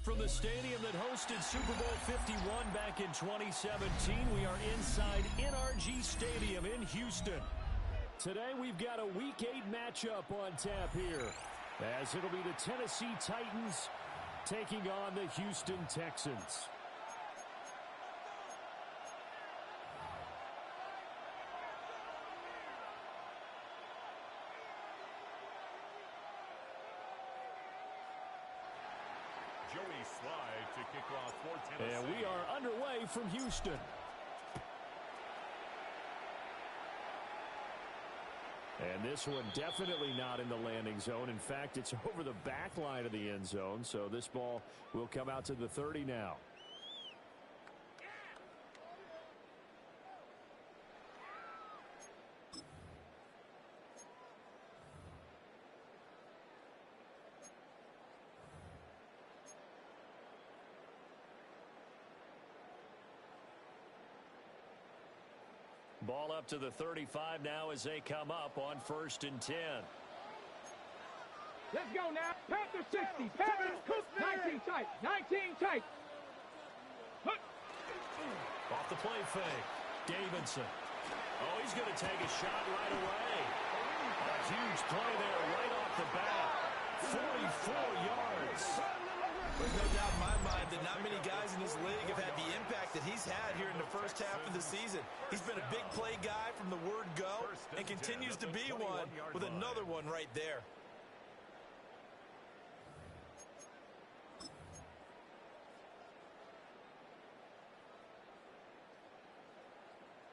From the stadium that hosted Super Bowl 51 back in 2017, we are inside NRG Stadium in Houston. Today we've got a Week 8 matchup on tap here, as it'll be the Tennessee Titans taking on the Houston Texans. Joey Slide to kick off for Tennessee. And we are underway from Houston. And this one definitely not in the landing zone. In fact, it's over the back line of the end zone. So this ball will come out to the 30 now. Ball up to the 35 now as they come up on 1st and 10. Let's go now. Panther 60. Panther 19 tight. 19 tight. Off the play fake. Davidson. Oh, he's going to take a shot right away. A huge play there right off the bat. 44 yards. There's no doubt in my mind that not many guys in this league have had the impact that he's had here in the first half of the season. He's been a big play guy from the word go and continues to be one with another one right there.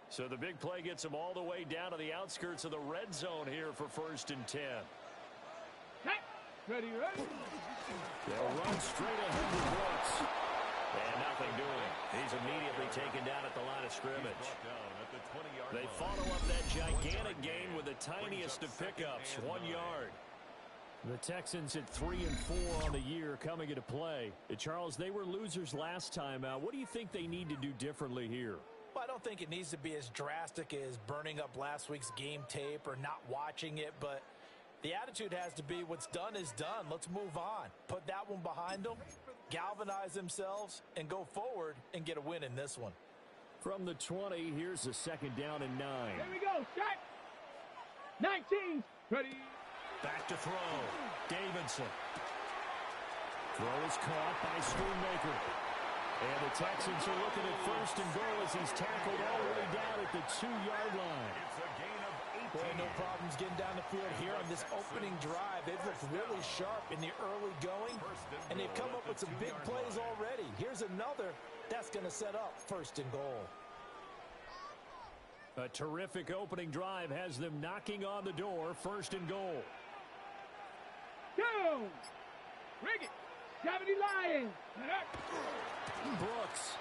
So the big play gets him all the way down to the outskirts of the red zone here for 1st and 10. Ready? They'll run straight ahead with Brooks. And nothing doing. He's immediately taken down at the line of scrimmage. They follow up that gigantic gain with the tiniest of pickups, 1 yard. The Texans at 3-4 on the year coming into play. Charles, they were losers last time out. What do you think they need to do differently here? Well, I don't think it needs to be as drastic as burning up last week's game tape or not watching it, but the attitude has to be what's done is done. Let's move on. Put that one behind them, galvanize themselves, and go forward and get a win in this one. From the 20, here's a 2nd down and 9. Here we go. Shot. 19. Ready. Back to throw. Davidson. Throw is caught by Schoonmaker. And the Texans are looking at 1st and goal as he's tackled all the way down at the 2-yard line. It's a gain of 18. Boy, no problems getting down the field here on this opening drive. They've looked really sharp in the early going, and they've come up with some big plays already. Here's another that's going to set up 1st and goal. A terrific opening drive has them knocking on the door, 1st and goal. Go! Rig it! 70 Lions! Brooks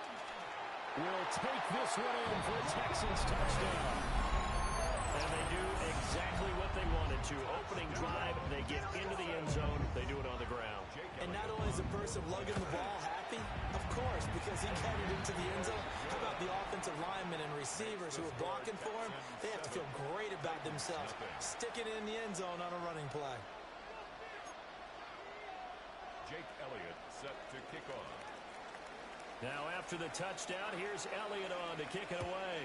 will take this one in for a Texans touchdown. And they do exactly what they wanted to. Opening drive, they get into the end zone. They do it on the ground. And not only is the person lugging the ball happy, of course, because he got it into the end zone. How about the offensive linemen and receivers who are blocking for him? They have to feel great about themselves. Sticking it in the end zone on a running play. Jake Elliott set to kick off. Now after the touchdown, here's Elliott on to kick it away.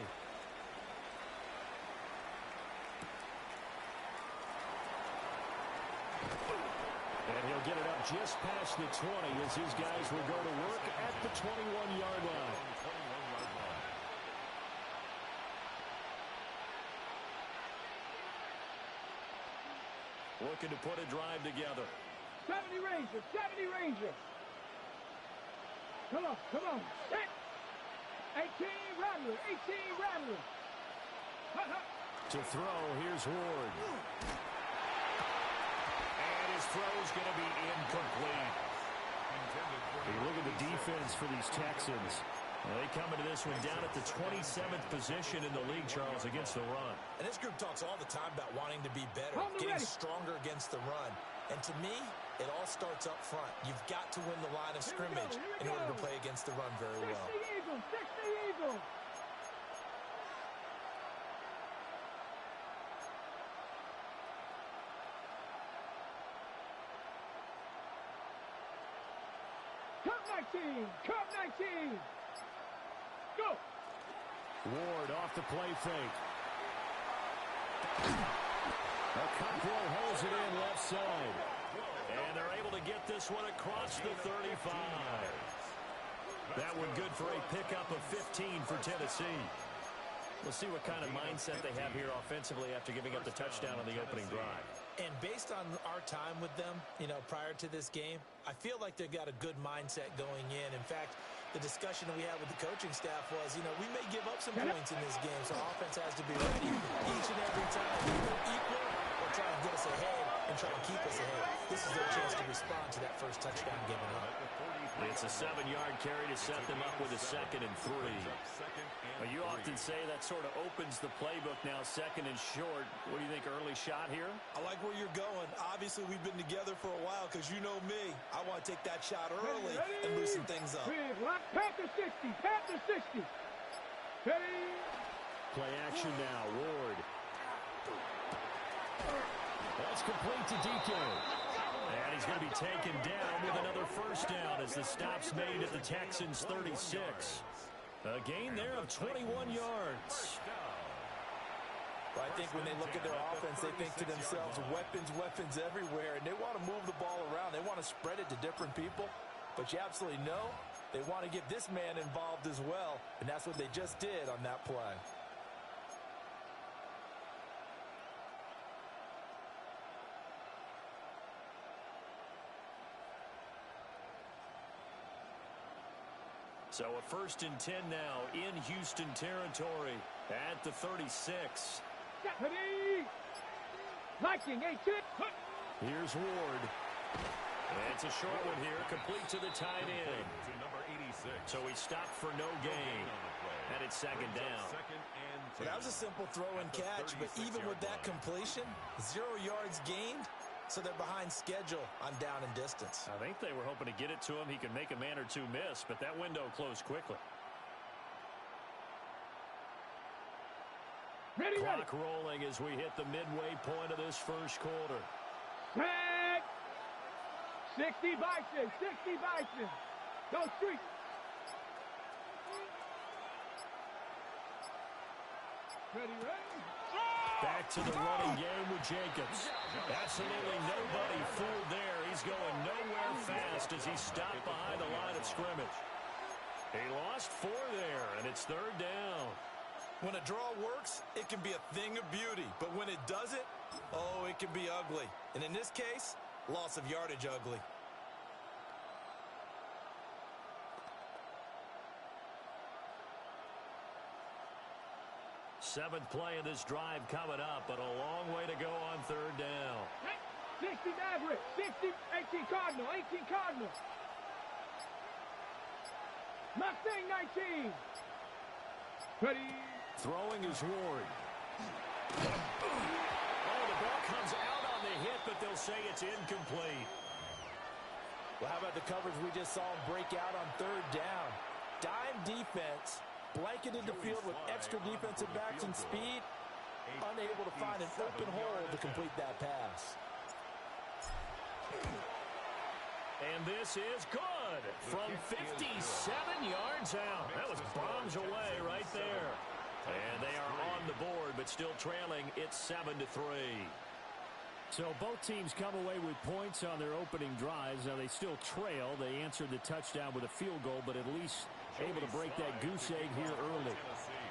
And he'll get it up just past the 20 as his guys will go to work at the 21-yard line. Looking to put a drive together. 70 Rangers, 70 Rangers. Come on, come on. 18 Rattlers, 18 Rattlers. To throw, here's Ward. And his throw's going to be incomplete. You look at the defense for these Texans. They come into this one down at the 27th position in the league, Charles, against the run. And this group talks all the time about wanting to be better, getting stronger against the run. And to me, it all starts up front. You've got to win the line of scrimmage in order to play against the run very well. 60 Eagles, 60 Eagles. Come Come 19. Come 19. Go. Ward off the play fake. Okonkwo holds it in left side. And they're able to get this one across the 35. That one good for a pickup of 15 for Tennessee. We'll see what kind of mindset they have here offensively after giving up the touchdown on the opening drive. And based on our time with them, prior to this game, I feel like they've got a good mindset going in. In fact, the discussion that we had with the coaching staff was, we may give up some points in this game, so offense has to be ready each and every time, either equal or try and get us ahead and try and keep us ahead. This is their chance to respond to that first touchdown given up. It's a 7-yard carry to set them up with a 2nd and 3. Well, you often say that sort of opens the playbook now, 2nd and short. What do you think, early shot here? I like where you're going. Obviously, we've been together for a while because you know me. I want to take that shot early and loosen things up. Panther 60. Panther 60. Ready. Play action now. Ward. That's complete to DK. And he's going to be taken down with another first down as the stop's made at the Texans' 36. A gain there of 21 yards. Well, I think when they look at their offense, they think to themselves, weapons everywhere, and they want to move the ball around. They want to spread it to different people, but you absolutely know they want to get this man involved as well, and that's what they just did on that play. So a 1st and 10 now in Houston territory at the 36. Ready. Liking 18. Here's Ward. And it's a short one here, complete to the tight end. So he stopped for no gain. And it's 2nd down. Well, that was a simple throw and catch, but even with that completion, 0 yards gained. So they're behind schedule on down and distance. I think they were hoping to get it to him. He could make a man or two miss, but that window closed quickly. Clock rolling as we hit the midway point of this first quarter. Set. 60 Bison. 60 Bison. Go street. Ready. Back to the running game with Jacobs. Absolutely nobody fooled there. He's going nowhere fast as he stopped behind the line of scrimmage. He lost 4 there, and it's 3rd down. When a draw works, it can be a thing of beauty. But when it doesn't, oh, it can be ugly. And in this case, loss of yardage ugly. Seventh play of this drive coming up, but a long way to go on 3rd down. 60 Maverick, 60, 18 Cardinal, 18 Cardinal. Mustang 19. Ready. Throwing is Ward. Oh, the ball comes out on the hit, but they'll say it's incomplete. Well, how about the coverage we just saw him break out on 3rd down? Dime defense. Blanketed the field with extra defensive backs and speed, unable to find an open hole to complete that pass. And this is good from 57 yards out. That was bombs away right there. And they are on the board, but still trailing. It's 7-3. So both teams come away with points on their opening drives. Now they still trail. They answered the touchdown with a field goal, but at least able to break that goose egg here early.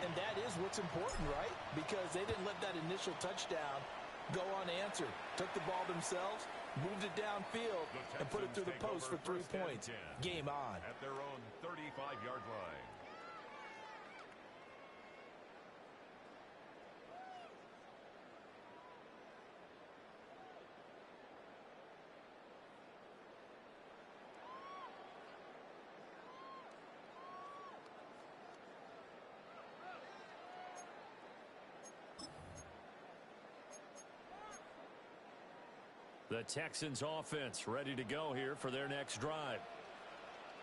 And that is what's important, right? Because they didn't let that initial touchdown go unanswered. Took the ball themselves, moved it downfield, and put it through the post for 3 points. Game on. At their own 35-yard line. The Texans offense ready to go here for their next drive.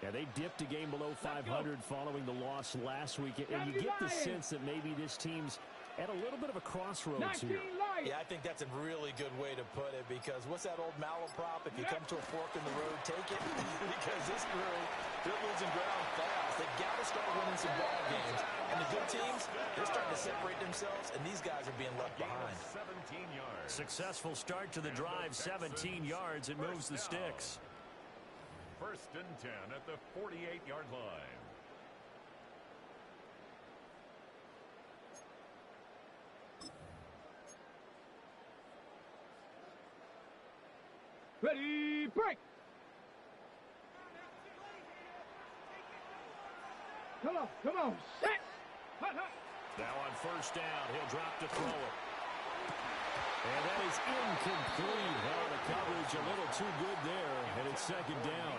Yeah, they dipped a game below 500 following the loss last week. And you get the sense that maybe this team's at a little bit of a crossroads here. Yeah, I think that's a really good way to put it, because what's that old malaprop? If you come to a fork in the road, take it. Because this crew, they're losing ground fast. They've got to start winning some ball games. And the good teams, they're starting to separate themselves, and these guys are being left behind. 17 yards. Successful start to the drive, 17 yards. It moves the sticks. First and 10 at the 48-yard line. Ready, break. Come on, set. Hut, hut. Now on first down, he'll drop to throw it. And that is incomplete. Oh, the coverage a little too good there, and it's second down.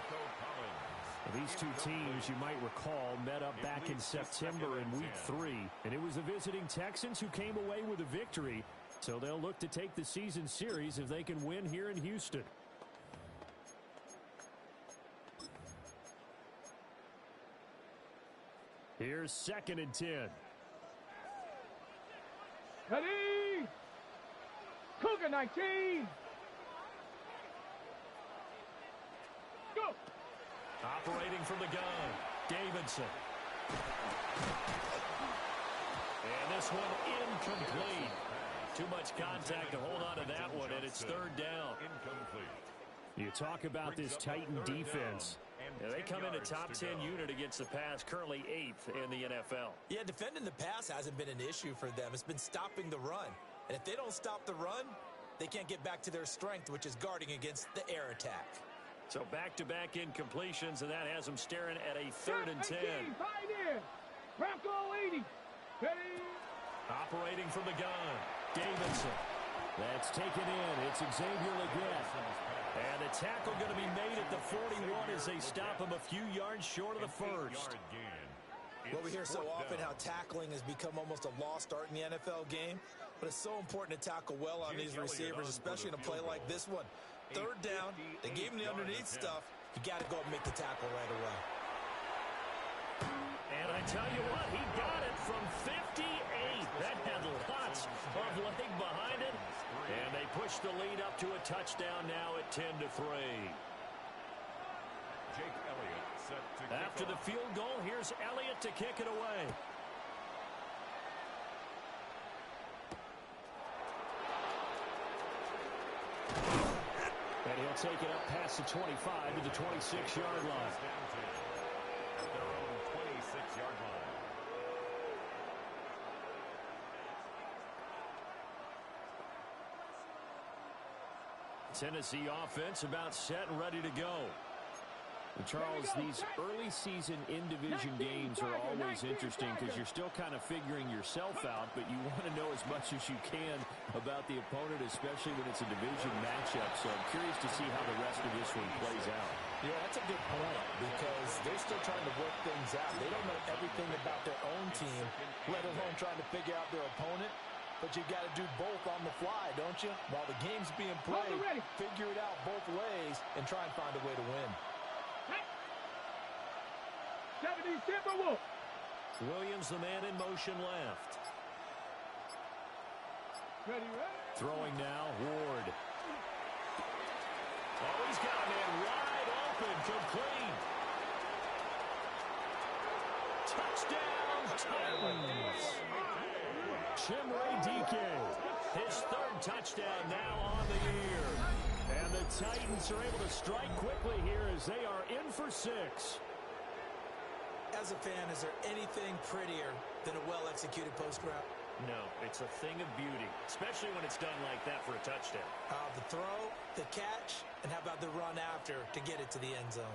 These two teams, you might recall, met up back in September in Week 3, and it was the visiting Texans who came away with a victory. So they'll look to take the season series if they can win here in Houston. Here's second and 10. Ready. Cougar 19. Go. Operating from the gun, Davidson. And this one incomplete. Too much contact to hold on to that one, and it's third down. Incomplete. You talk about this Titan defense. Yeah, they come in a top 10 unit against the pass, currently 8th in the NFL. Yeah, defending the pass hasn't been an issue for them. It's been stopping the run. And if they don't stop the run, they can't get back to their strength, which is guarding against the air attack. So back-to-back incompletions, and that has them staring at a third and 10. 18, pioneer. Bronco 80. Ready. Operating from the gun, Davidson. That's taken in. It's Xavier Legette. And the tackle going to be made at the 41 as they stop him a few yards short of the first. Well, we hear so often how tackling has become almost a lost art in the NFL game, but it's so important to tackle well on these receivers, especially in a play like this one. Third down, they gave him the underneath stuff. You got to go up and make the tackle right away. And I tell you what, he got it from 58. That had lots of leg behind it. And they push the lead up to a touchdown now at 10-3. Jake Elliott set to kick After the off. field goal, here's Elliott to kick it away. And he'll take it up past the 25 to the 26-yard line. Down 10 at their own 26-yard line. Tennessee offense about set and ready to go. And Charles, these early season in-division games are always interesting because you're still kind of figuring yourself out, but you want to know as much as you can about the opponent, especially when it's a division matchup. So I'm curious to see how the rest of this one plays out. Yeah, that's a good point, because they're still trying to work things out. They don't know everything about their own team, let alone trying to figure out their opponent. But you got to do both on the fly, don't you? While the game's being played, figure it out both ways and try and find a way to win. 70 Timberwolves. Williams, the man in motion left. Ready. Throwing now, Ward. Oh, he's got a man wide open, complete. Touchdown, Titans. Chimere Dike, his third touchdown now on the year. And the Titans are able to strike quickly here as they are in for 6. As a fan, is there anything prettier than a well-executed post route? No, it's a thing of beauty, especially when it's done like that for a touchdown. The throw, the catch, and how about the run after to get it to the end zone?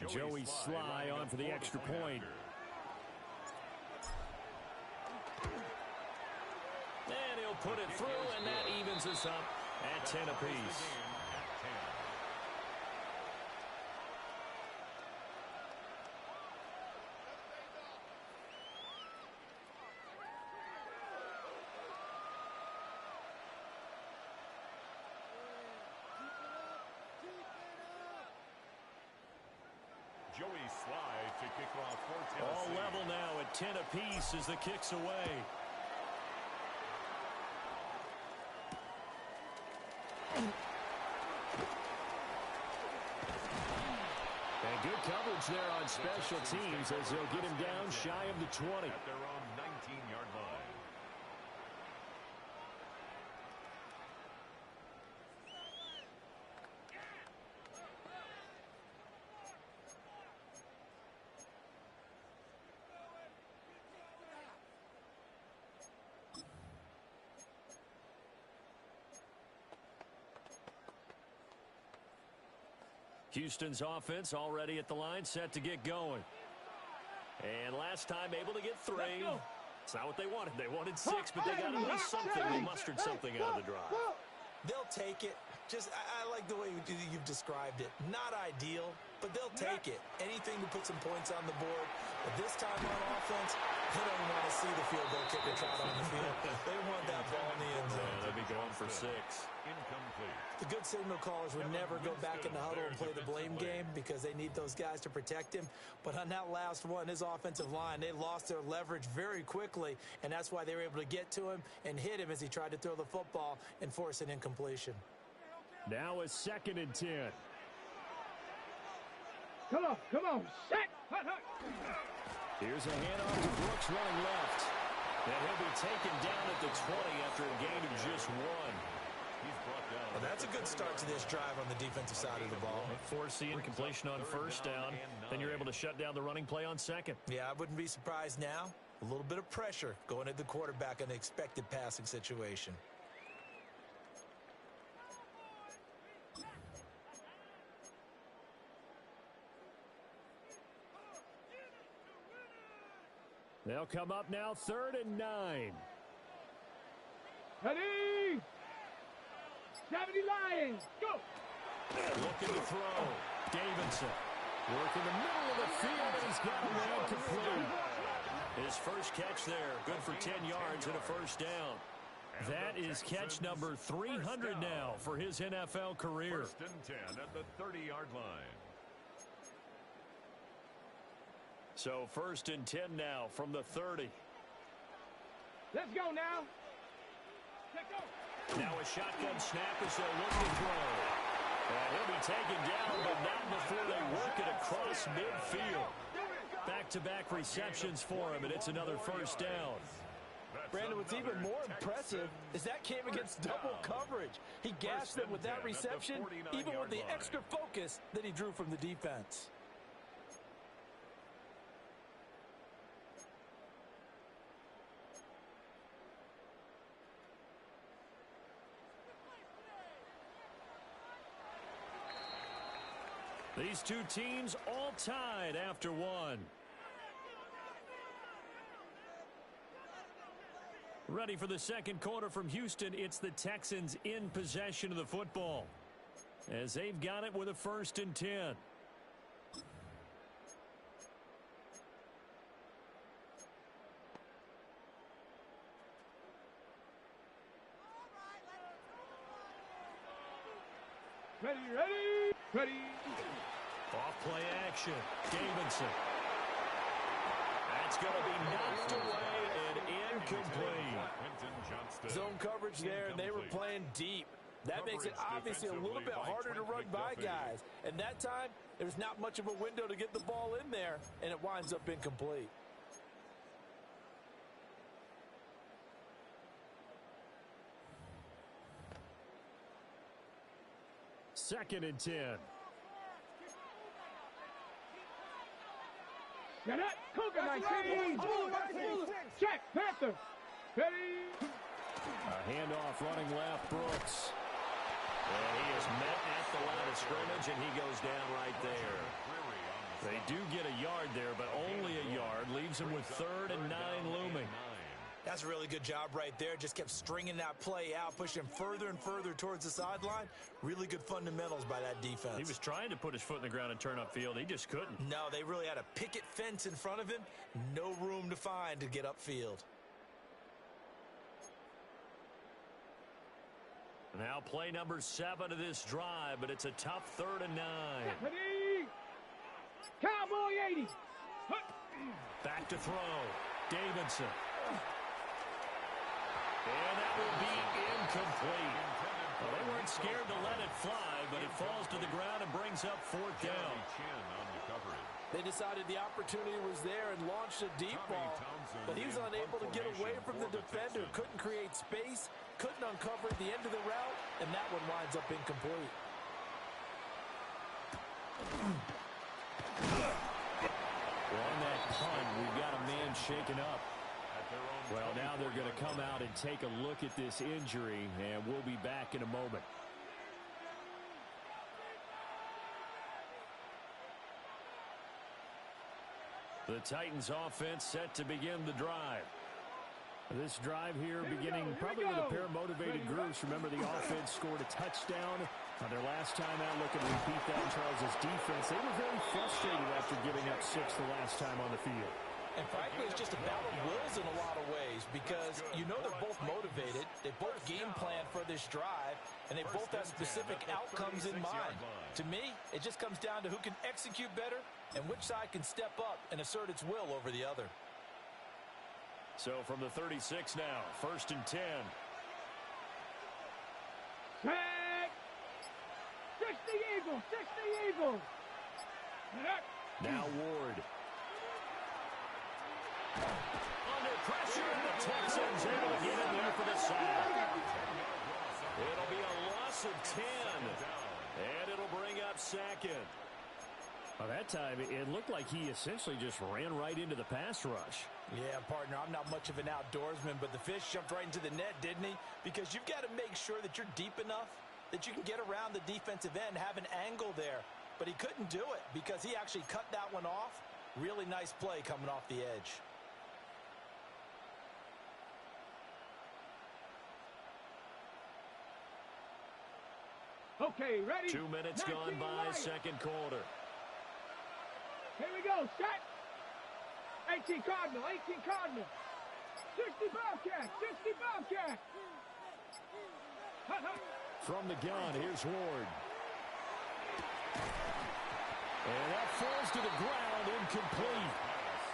Joey Sly on for the extra point. And he'll put it through, and that evens us up at 10 apiece. to kick off for Tennessee. All level now at 10 apiece as the kick's away. And good coverage there on special teams as they'll get him down shy of the 20. At their own 19-yard line. Houston's offense already at the line, set to get going. And last time able to get 3. It's not what they wanted. They wanted 6, but they got at least something. They mustered something out of the drive. They'll take it. I like the way you've described it. Not ideal, but they'll take it. Anything to put some points on the board. But this time on offense, they don't want to see the field goal kicker trot on the field. They want that ball in the end zone. Yeah, they'll be going for 6. Incomplete. The good signal callers would never go back in the huddle and play the blame game because they need those guys to protect him. But on that last one, his offensive line, they lost their leverage very quickly, and that's why they were able to get to him and hit him as he tried to throw the football and force an incompletion. Now a 2nd and 10. Come on, set. Hut. Here's a handoff to Brooks running left. And he'll be taken down at the 20 after a gain of just 1. Well, that's a good start to this drive on the defensive side of the ball. Forcing completion on 1st down. Then you're able to shut down the running play on 2nd. Yeah, I wouldn't be surprised now. A little bit of pressure going at the quarterback in the expected passing situation. They'll come up now 3rd and 9. Ready? 70 Lions, go! Looking to throw. Davidson. Work in the middle of the field, and he's got it out complete. His first catch there, good for 10 yards and a 1st down. That is catch number 300 now for his NFL career. 1st and 10 at the 30-yard line. So 1st and 10 now from the 30. Let's go now. Let's go. Now a shotgun snap as they'll look to throw. And he'll be taken down, but not before they work it across midfield. Back-to-back receptions for him, and it's another 1st down. Brandon, what's even more impressive is that came against double coverage. He gashed them with that reception, even with the extra focus that he drew from the defense. These two teams all tied after 1. Ready for the 2nd quarter from Houston. It's the Texans in possession of the football as they've got it with a 1st and 10. Ready. Off play action. Davidson. That's going to be knocked away and incomplete. Zone coverage there, and they were playing deep. That makes it obviously a little bit harder to run by guys. And that time, there's not much of a window to get the ball in there, and it winds up incomplete. Second and 10. Get it. Cougar 19. Check. Panther. Ready. A handoff running left, Brooks. And he is met at the line of scrimmage, and he goes down right there. They do get a yard there, but only a yard. Leaves him with 3rd and 9 looming. That's a really good job right there. Just kept stringing that play out, pushing him further and further towards the sideline. Really good fundamentals by that defense. He was trying to put his foot in the ground and turn upfield. He just couldn't. No, they really had a picket fence in front of him. No room to find to get upfield. Now play number 7 of this drive, but it's a tough 3rd and 9. Ready. Cowboy 80. Back to throw. Davidson. And that will be incomplete. Well, they weren't scared to let it fly, but it falls to the ground and brings up fourth down. They decided the opportunity was there and launched a deep ball, but he was unable to get away from the defender, couldn't create space, couldn't uncover the end of the route, and that one winds up incomplete. Well, on that punt, we've got a man shaken up. Well, now they're going to come out and take a look at this injury, and we'll be back in a moment. The Titans offense set to begin the drive. This drive here beginning probably with a pair of motivated groups. Remember, the offense scored a touchdown on their last time out. Looking to repeat that in Charles' defense. They were very frustrated after giving up 6 the last time on the field. And frankly, it's just a battle of wills in a lot of ways because you know they're both motivated. They both game plan for this drive, and they both have specific outcomes in mind. To me, it just comes down to who can execute better and which side can step up and assert its will over the other. So from the 36 now, 1st and 10. Tag! 60 Eagles! 60 Eagles! Now Ward. Under pressure, and the Texans able to get in there for the sack. It'll be a loss of 10, and it'll bring up second. Well, that time, it looked like he essentially just ran right into the pass rush. Yeah, partner, I'm not much of an outdoorsman, but the fish jumped right into the net, didn't he? Because you've got to make sure that you're deep enough that you can get around the defensive end, have an angle there. But he couldn't do it because he actually cut that one off. Really nice play coming off the edge. Okay, ready? 2 minutes gone by, second quarter. Here we go, set. 18 Cardinal, 18 Cardinal. 60 Bobcat, 60 Bobcat. From the gun, here's Ward. And that falls to the ground, incomplete.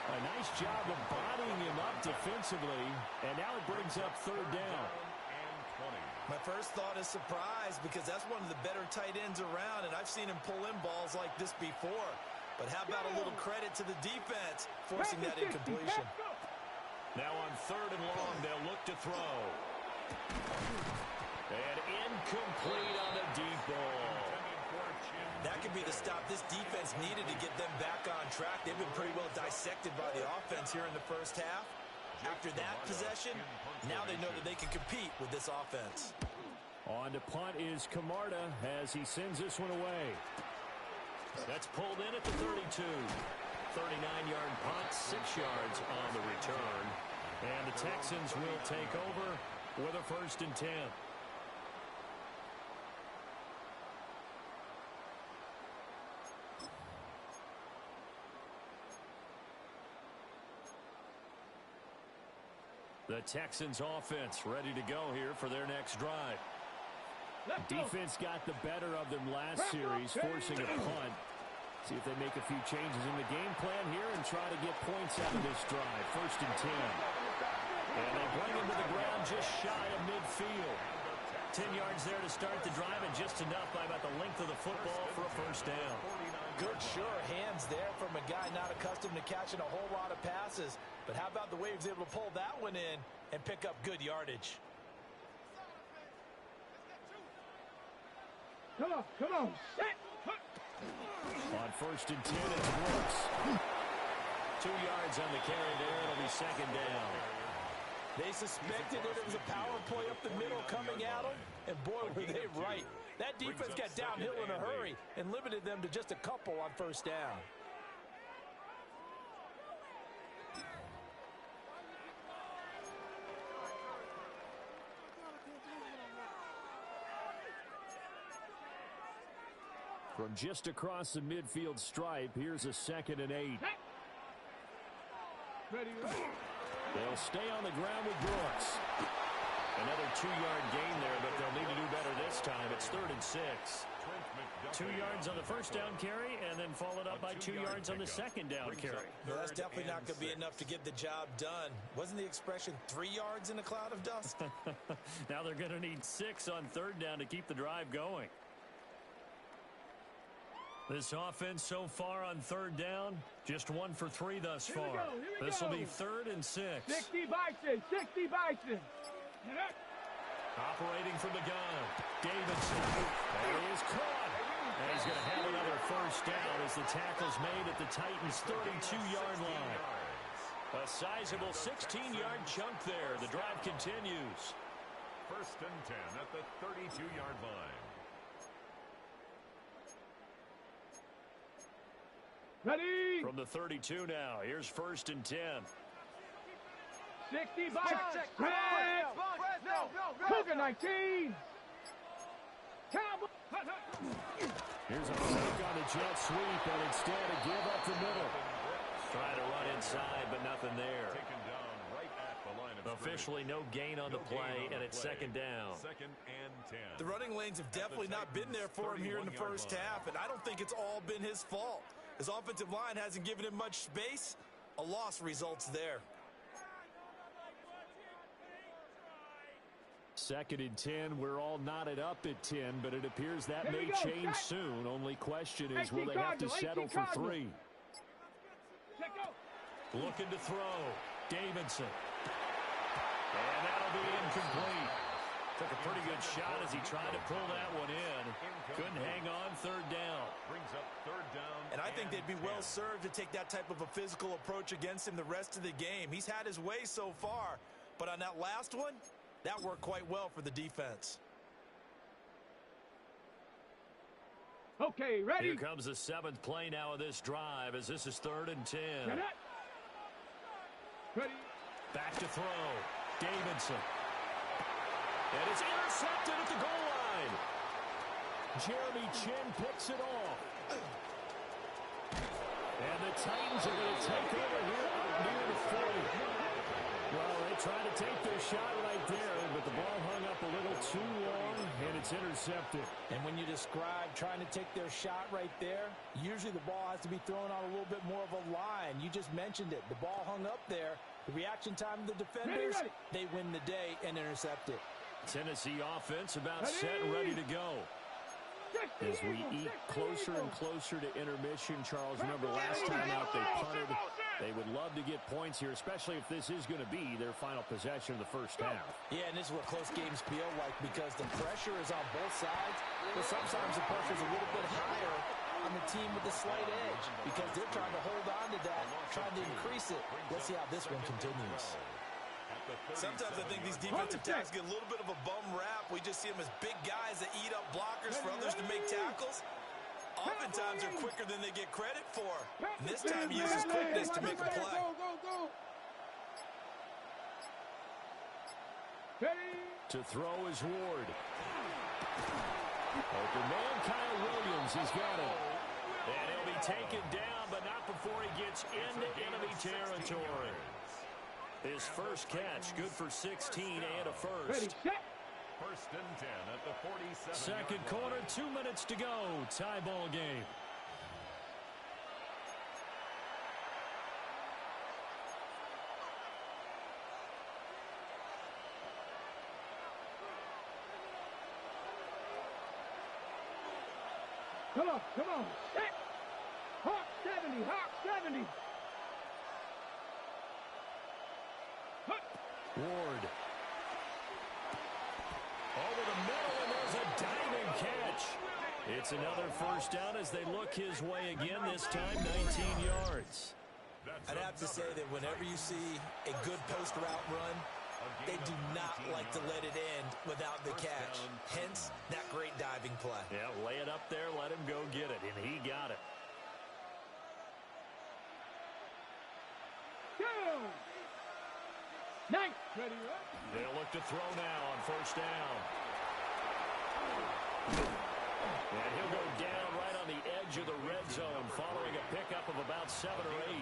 A nice job of bodying him up defensively, and now it brings up third down. My first thought is surprise because that's one of the better tight ends around, and I've seen him pull in balls like this before. But how about a little credit to the defense forcing that incompletion? Now on 3rd and long, they'll look to throw. And incomplete on the deep ball. That could be the stop this defense needed to get them back on track. They've been pretty well dissected by the offense here in the first half. After that possession, now they know that they can compete with this offense. On to punt is Camarda as he sends this one away. That's pulled in at the 32. 39-yard punt, 6 yards on the return. And the Texans will take over with a 1st and 10. The Texans offense ready to go here for their next drive. Defense got the better of them last series, forcing a punt. See if they make a few changes in the game plan here and try to get points out of this drive. 1st and 10. And they bring him to the ground just shy of midfield. 10 yards there to start the drive and just enough by about the length of the football for a 1st down. Good, sure hands there from a guy not accustomed to catching a whole lot of passes. But how about the way he was able to pull that one in and pick up good yardage? Come on, set. On 1st and 10, it's Brooks. 2 yards on the carry there. It'll be 2nd down. They suspected that it was a power play up the middle coming at them, and boy, were they right. That defense got downhill in a hurry and limited them to just a couple on 1st down. From just across the midfield stripe, here's a 2nd and 8. Ready. They'll stay on the ground with Brooks. Another 2-yard gain there, but they'll need to do better this time. It's 3rd and 6. 2 yards on the first down carry, and then followed up by 2 yards on the second down carry. Well, that's definitely not going to be enough to get the job done. Wasn't the expression 3 yards in a cloud of dust? Now they're going to need 6 on third down to keep the drive going. This offense so far on third down, just 1 for 3 thus far. This will be 3rd and 6. 60 Bison, 60 Bison. Operating from the gun, Davidson. There he is, caught. And he's going to have another first down as the tackle's made at the Titans' 32-yard line. A sizable 16-yard chunk there. The drive continues. 1st and 10 at the 32-yard line. Ready. From the 32 now, here's 1st and 10. 60 Bison. Press. Cougar 19. Cowboy. Here's a fake on the jet sweep, and instead a give up the middle. Trying to run inside, but nothing there. Taken down right at the line of Officially no gain on the play, and it's 2nd down. 2nd and 10. The running lanes have definitely not been there for him here in the first half, and I don't think it's all been his fault. His offensive line hasn't given him much space. A loss results there. 2nd and 10. We're all knotted up at 10, but it appears that may change soon. Only question is, will they have to settle for 3? Looking to throw. Davidson. And that'll be incomplete. Took a pretty good shot as he tried to pull that one in. Couldn't hang on, 3rd down. Brings up 3rd down. And I think they'd be well served to take that type of a physical approach against him the rest of the game. He's had his way so far, but on that last one, that worked quite well for the defense. Okay, ready. Here comes the 7th play now of this drive as this is 3rd and 10. Ready. Back to throw. Davidson. And it's intercepted at the goal line. Jeremy Chin picks it off. And the Titans are going to take over here out near the 40. Well, they tried to take their shot right there, but the ball hung up a little too long, and it's intercepted. And when you describe trying to take their shot right there, usually the ball has to be thrown on a little bit more of a line. You just mentioned it. The ball hung up there. The reaction time of the defenders, they win the day and intercept it. Tennessee offense about set and ready to go. As we eat closer and closer to intermission, Charles, remember last time out they punted. They would love to get points here, especially if this is going to be their final possession of the first half. Yeah, and this is what close games feel like because the pressure is on both sides, but sometimes the pressure is a little bit higher on the team with the slight edge because they're trying to hold on to that, trying to increase it. Let's see how this one continues. Sometimes I think these defensive tackles get a little bit of a bum rap. We just see them as big guys that eat up blockers for others to make tackles. Oftentimes they're quicker than they get credit for. And this time he uses quickness to make a play. To throw is Ward. Open man, Kyle Williams. He's got it. And he'll be taken down, but not before he gets into enemy territory. His first catch, good for 16 and a first. 1st and 10 at the 47. Second quarter, 2 minutes to go. Tie ball game. Come on, come on. Set. Hawk 70, Hawk 70. Ward. Over the middle, and there's a diving catch. It's another first down as they look his way again, this time 19 yards. I'd have to say that whenever you see a good post route run, they do not like to let it end without the catch. Hence, that great diving play. Yeah, lay it up there, let him go get it, and he got it. Nice. Ready, right? They'll look to throw now on first down. And he'll go down right on the edge of the red zone following a pickup of about 7 or 8.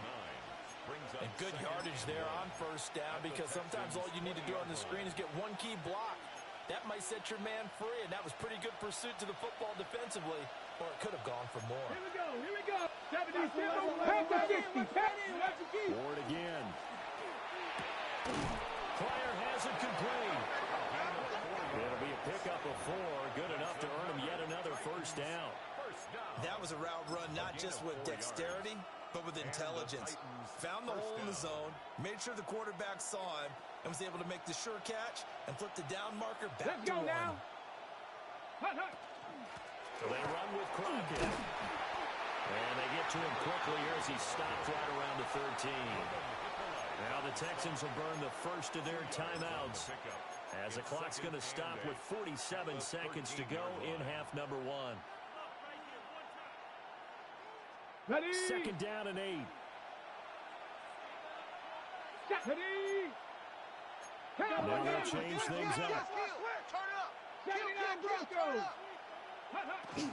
And good yardage there on first down because sometimes all you need to do on the screen is get one key block. That might set your man free, and that was pretty good pursuit to the football defensively. or it could have gone for more. Here we go. Here we go. 70, pack the 60. Pack it. Watch it keep. Ward again. Pryor has it complete. It'll be a pickup of 4. Good enough to earn him yet another first down. That was a route run not just with dexterity, but with intelligence. Found the hole in the zone, made sure the quarterback saw him, and was able to make the sure catch and flip the down marker back to 1. Now. Hut, hut. So they run with Crockett. And they get to him quickly here as he stopped right around the 13. Now the Texans will burn the first of their timeouts as the clock's going to stop with 47 seconds to go in half number 1. Ready. Second down and 8. Ready. Now they'll change things up. Second down, Broncos. Hut, hut.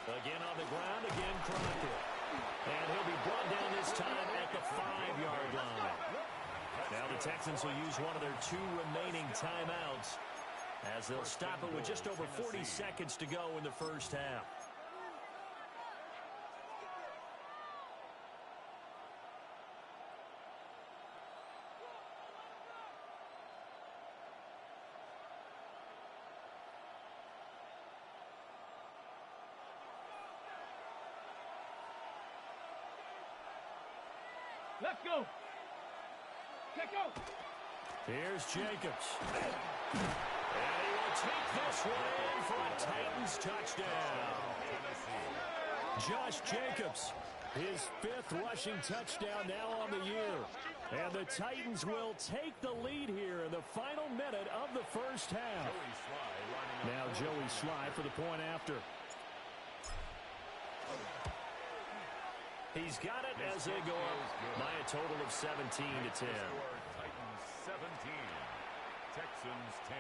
Again on the ground, again Crockett. And he'll be brought down this time at the 5-yard line. Now the Texans will use one of their 2 remaining timeouts as they'll stop it with just over 40 seconds to go in the first half. Let's go. Check out. Here's Jacobs. And he will take this one in for a Titans touchdown. Josh Jacobs, his 5th rushing touchdown now on the year. And the Titans will take the lead here in the final minute of the first half. Now Joey Sly for the point after. He's got it as they go up by a total of 17 to 10. Titans 17, Texans 10.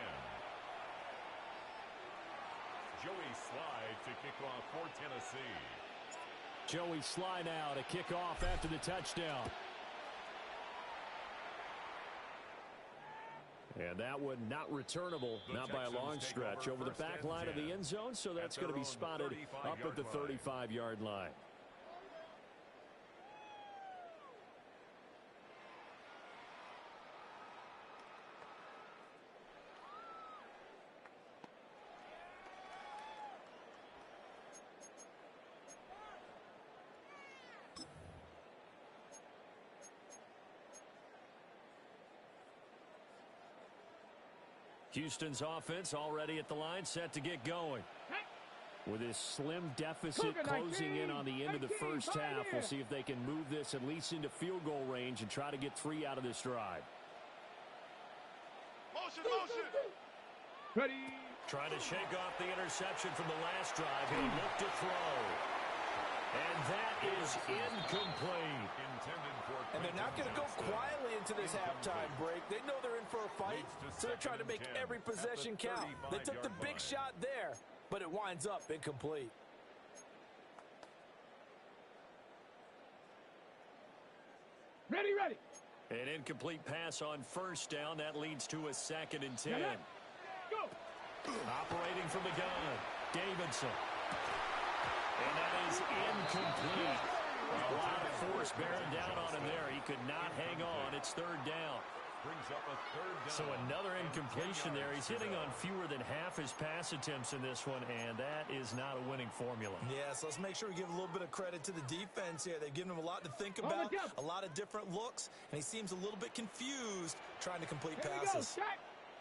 Joey Sly to kick off for Tennessee. Joey Sly now to kick off after the touchdown. And that one not returnable, not by a long stretch, over the back line of the end zone, so that's going to be spotted up at the 35-yard line. Houston's offense already at the line, set to get going. With his slim deficit closing in on the end of the first half, we'll see if they can move this at least into field goal range and try to get 3 out of this drive. Motion, motion. Ready. Trying to shake off the interception from the last drive. He'll look to throw. And that is incomplete. And they're not going to go quietly into this halftime break. They know they're in for a fight, so they're trying to make every possession count. They took the big shot there, but it winds up incomplete. Ready, ready. An incomplete pass on first down. That leads to a 2nd and 10. Go. Operating from the gun, Davidson. And that is incomplete. A lot of force bearing down on him there. He could not hang on. It's 3rd down. Brings up a 3rd down. So another incompletion there. He's hitting on fewer than half his pass attempts in this one, and that is not a winning formula. Yeah, so let's make sure we give a little bit of credit to the defense here. They've given him a lot to think about, a lot of different looks, and he seems a little bit confused trying to complete passes. Here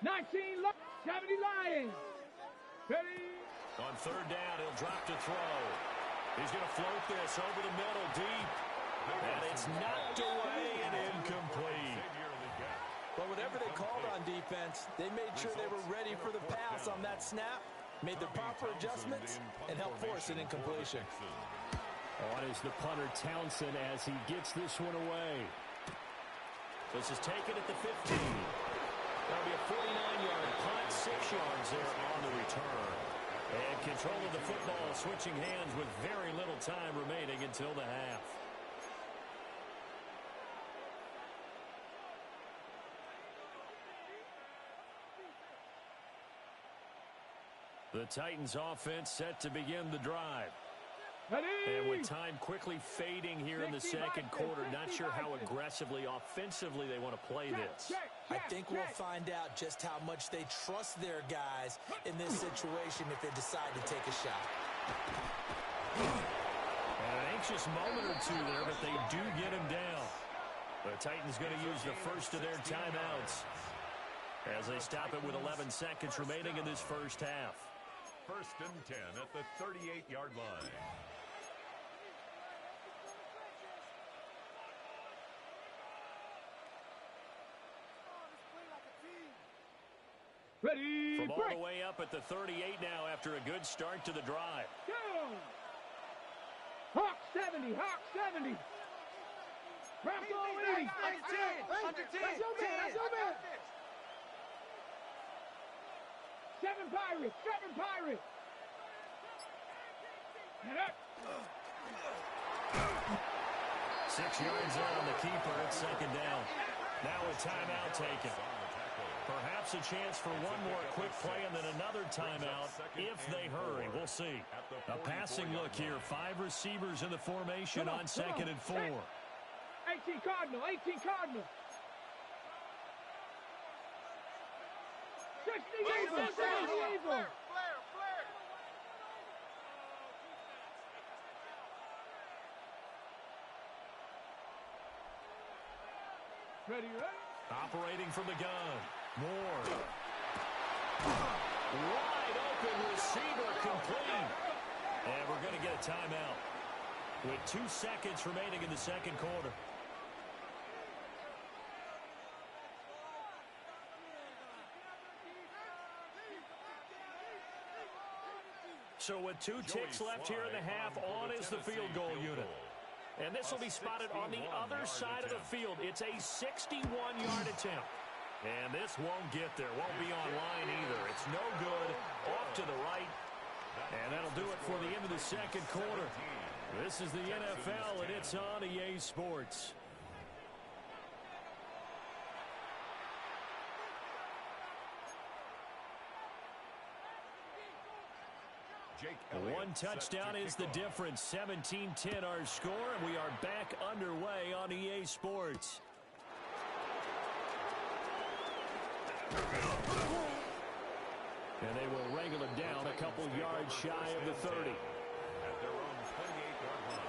we go. 19, 70 Lions. Ready. On 3rd down, he'll drop to throw. He's going to float this over the middle deep. And it's knocked away and incomplete. Well, whatever they called on defense, they made sure they were ready for the pass on that snap, made the proper adjustments, and helped force an incompletion. On is the punter Townsend as he gets this one away. This is taken at the 15. That'll be a 49-yard punt, 6 yards there on the return. And control of the football switching hands with very little time remaining until the half. The Titans offense set to begin the drive. And with time quickly fading here in the second quarter, not sure how aggressively, offensively they want to play this. I think we'll find out just how much they trust their guys in this situation if they decide to take a shot. And an anxious moment or two there, but they do get him down. The Titans going to use the first of their timeouts as they stop it with 11 seconds remaining in this first half. 1st and 10 at the 38-yard line. Ready, From all the way up at the 38 now after a good start to the drive. Go! Hawk 70, Hawk 70. Bronco 80. Under 10. That's your man, that's your man. 7 Pirates, 7 Pirates. Get up. 6 yards out on the keeper at second down. Now a timeout taken. Perhaps a chance for one more quick play and then another timeout if they hurry. We'll see. A passing look here. 5 receivers in the formation on 2nd and 4. 18 Cardinal, 18 Cardinal. 60 evil. Ready, ready? Operating from the gun. Moore. Wide open receiver complete. And we're going to get a timeout with 2 seconds remaining in the second quarter. So with 2 ticks left here in the half, on is the field goal unit. And this will be spotted on the other side of the field. It's a 61-yard attempt. And this won't get there. Won't be on line either. It's no good. Off to the right. And that'll do it for the end of the second quarter. This is the NFL, and it's on EA Sports. One touchdown is the difference. 17-10 our score, and we are back underway on EA Sports. And they will wrangle it down a couple yards shy of the 30. At their own 28-yard line.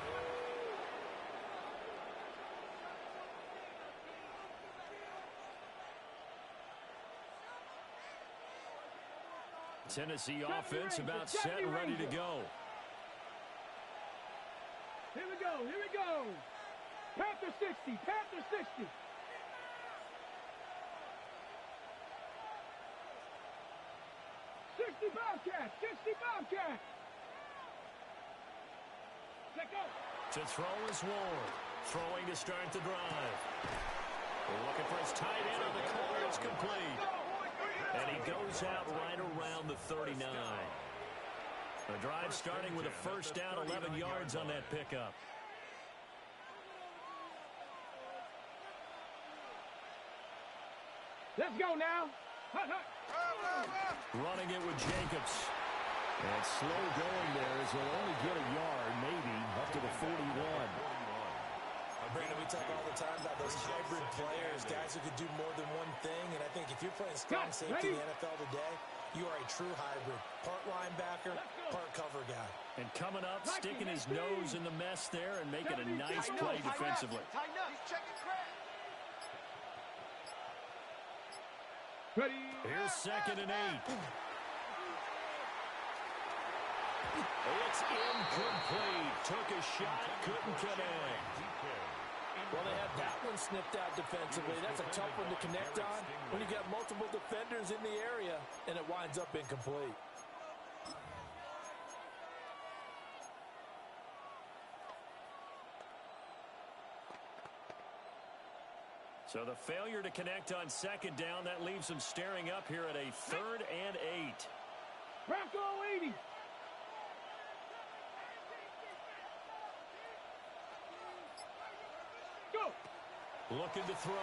Tennessee offense about set and ready to go. Here we go, here we go. Panther 60, Panther 60. 60 Bobcat, 60 Bobcat. Let go. To throw is Ward. Throwing to start the drive. Looking for his tight end on the corner. It's complete. And he goes out right around the 39. The drive starting with a first down, 11 yards on that pickup. Let's go now. Hut, hut. Running it with Jacobs. And slow going there as he'll only get a yard, maybe, up to the 41. Brandon, we talk all the time about those hybrid players, guys who could do more than one thing. And I think if you're playing strong safety in the NFL today, you are a true hybrid. Part linebacker, part cover guy. And coming up, sticking his nose in the mess there and making a nice play defensively. Ready. Here's 2nd and 8. It's incomplete. Took a shot, couldn't connect. Well, they had that one snipped out defensively. That's a tough one to connect on when you got multiple defenders in the area, and it winds up incomplete. So the failure to connect on 2nd down, that leaves them staring up here at a 3rd and 8. Bronco 80. Go. Looking to throw.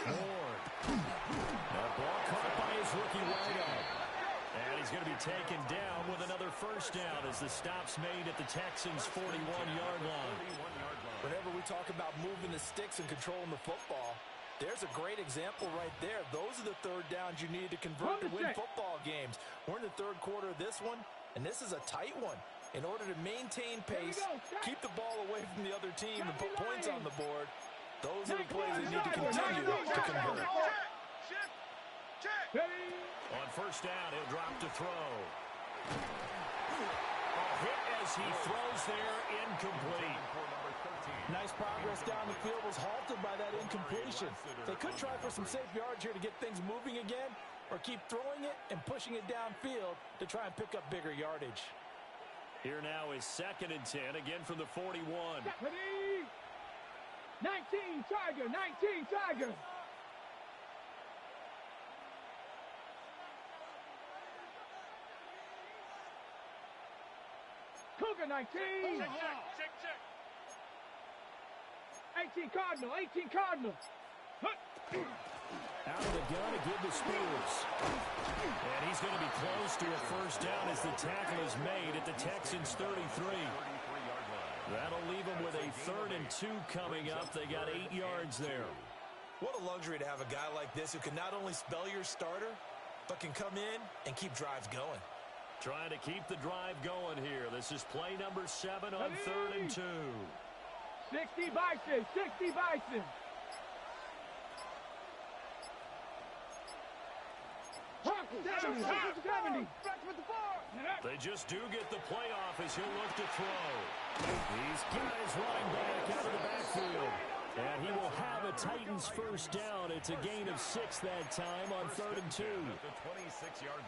Ward. That ball caught by his rookie right arm. And he's going to be taken down with another first down as the stop's made at the Texans' 41-yard line. Whenever we talk about moving the sticks and controlling the football, there's a great example right there. Those are the third downs you need to convert to win football games. We're in the third quarter of this one, and this is a tight one. In order to maintain pace, keep the ball away from the other team, and put points on the board, those are the plays they need to continue to convert. On first down, he'll drop to throw. A hit as he throws there, incomplete. Nice progress down the field was halted by that incompletion. They could try for some safe yards here to get things moving again, or keep throwing it and pushing it downfield to try and pick up bigger yardage. Here now is 2nd and 10, again from the 41. 19, Tiger, 19, Tiger. Cougar, 19. Check. 18 Cardinal, 18 Cardinal. Out of the gun to give the Spears. And he's going to be close to a first down as the tackle is made at the Texans' 33. That'll leave them with a 3rd and 2 coming up. They got 8 yards there. What a luxury to have a guy like this who can not only spell your starter, but can come in and keep drives going. Trying to keep the drive going here. This is play number 7 on 3rd and 2. 60 Bison, 60 Bison. Hawk, 70, 70. They just do get the playoff as he'll look to throw. These guys running back out of the backfield. And he will have a Titans first down. It's a gain of 6 that time on 3rd and 2.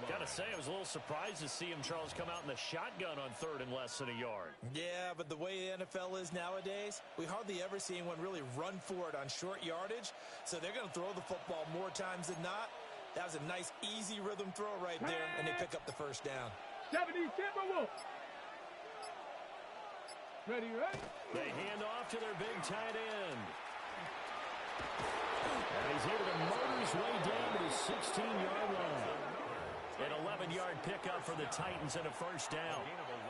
Got to say, I was a little surprised to see him, Charles, come out in the shotgun on 3rd and less than a yard. Yeah, but the way the NFL is nowadays, we hardly ever see anyone really run for it on short yardage. So they're going to throw the football more times than not. That was a nice, easy rhythm throw right there, and they pick up the first down. 70 Timberwolves. Ready? They hand off to their big tight end. And he's able to motor his way down to the 16-yard line. An 11-yard pickup for the Titans and a first down.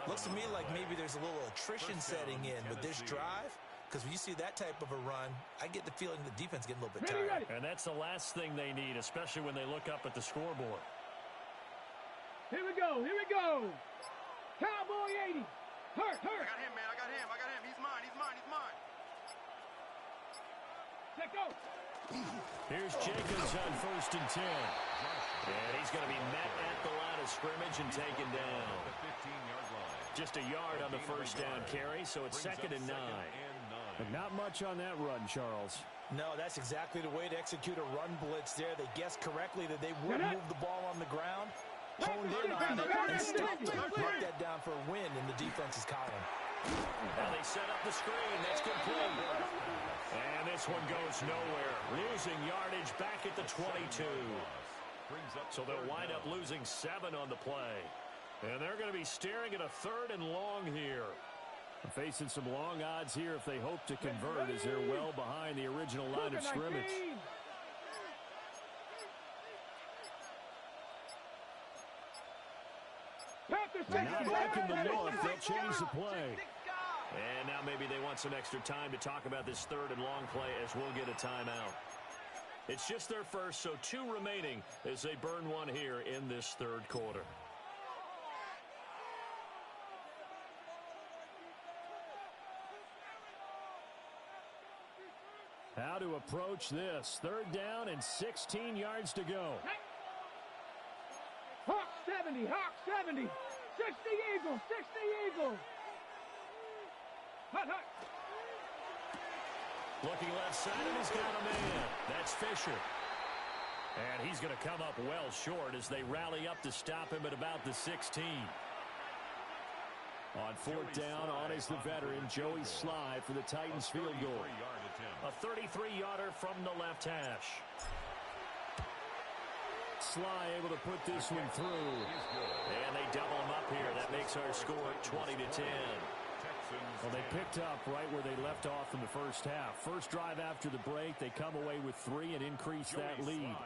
Looks to me like maybe there's a little attrition setting in with this drive, because when you see that type of a run, I get the feeling the defense getting a little bit tired. And that's the last thing they need, especially when they look up at the scoreboard. Here we go. Cowboy 80. Hurt. I got him, man. I got him. He's mine. Let go. Here's Jacobs on 1st and 10. And he's going to be met at the line of scrimmage and taken down. Just a yard on the first down carry, so it's 2nd and 9. But not much on that run, Charles. No, that's exactly the way to execute a run blitz there. They guessed correctly that they would move the ball on the ground, honed in on it, and stopped it. Mark that down for a win in the defense's column. Now they set up the screen. That's complete. And this one goes nowhere. Losing yardage back at the 22. So they'll wind up losing 7 on the play. And they're going to be staring at a 3rd and long here. Facing some long odds here if they hope to convert, as they're well behind the original line of scrimmage. Not back in the north, they'll change the play. And now maybe they want some extra time to talk about this 3rd and long play, as we'll get a timeout. It's just their first, so 2 remaining as they burn one here in this 3rd quarter. How to approach this. 3rd down and 16 yards to go. Hawk 70. 60 Eagles. Hut. Looking left side, and he's got a man. That's Fisher. And he's going to come up well short as they rally up to stop him at about the 16. On 4th down, on is the veteran, Joey Sly, for the Titans field goal. A 33-yarder from the left hash. Sly able to put this one through. And they double him up here. That makes our score 20-10. Well, they picked up right where they left off in the first half. First drive after the break, they come away with 3 and increase that lead.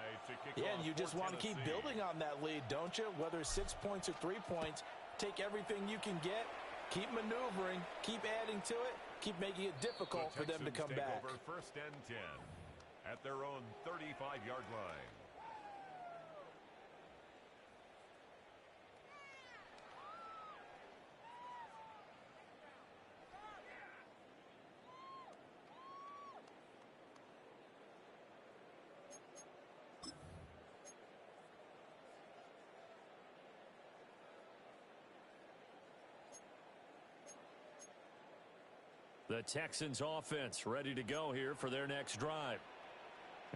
Yeah, and you just want to keep building on that lead, don't you? Whether it's 6 points or 3 points, take everything you can get, keep maneuvering, keep adding to it, keep making it difficult for them to come back. Over 1st and 10 at their own 35-yard line. The Texans offense ready to go here for their next drive.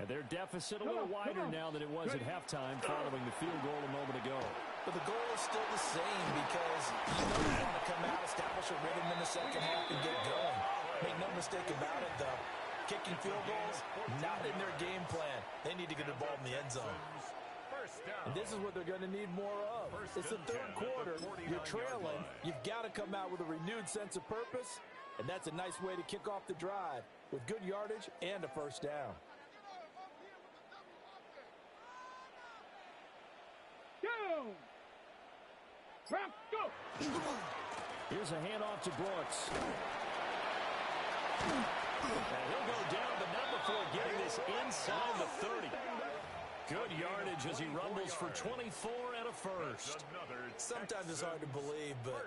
And their deficit a little wider now than it was at halftime following the field goal a moment ago. But the goal is still the same because you know you want to come out, establish a rhythm in the second half, and get going. Make no mistake about it, though. Kicking field goals, not in their game plan. They need to get the ball in the end zone. And this is what they're going to need more of. It's the third quarter. You're trailing. You've got to come out with a renewed sense of purpose. And that's a nice way to kick off the drive with good yardage and a first down. Go! Go! Here's a handoff to Brooks. And he'll go down, but not before getting this inside the 30. Good yardage as he rumbles for 24 and a first. Sometimes it's hard to believe, but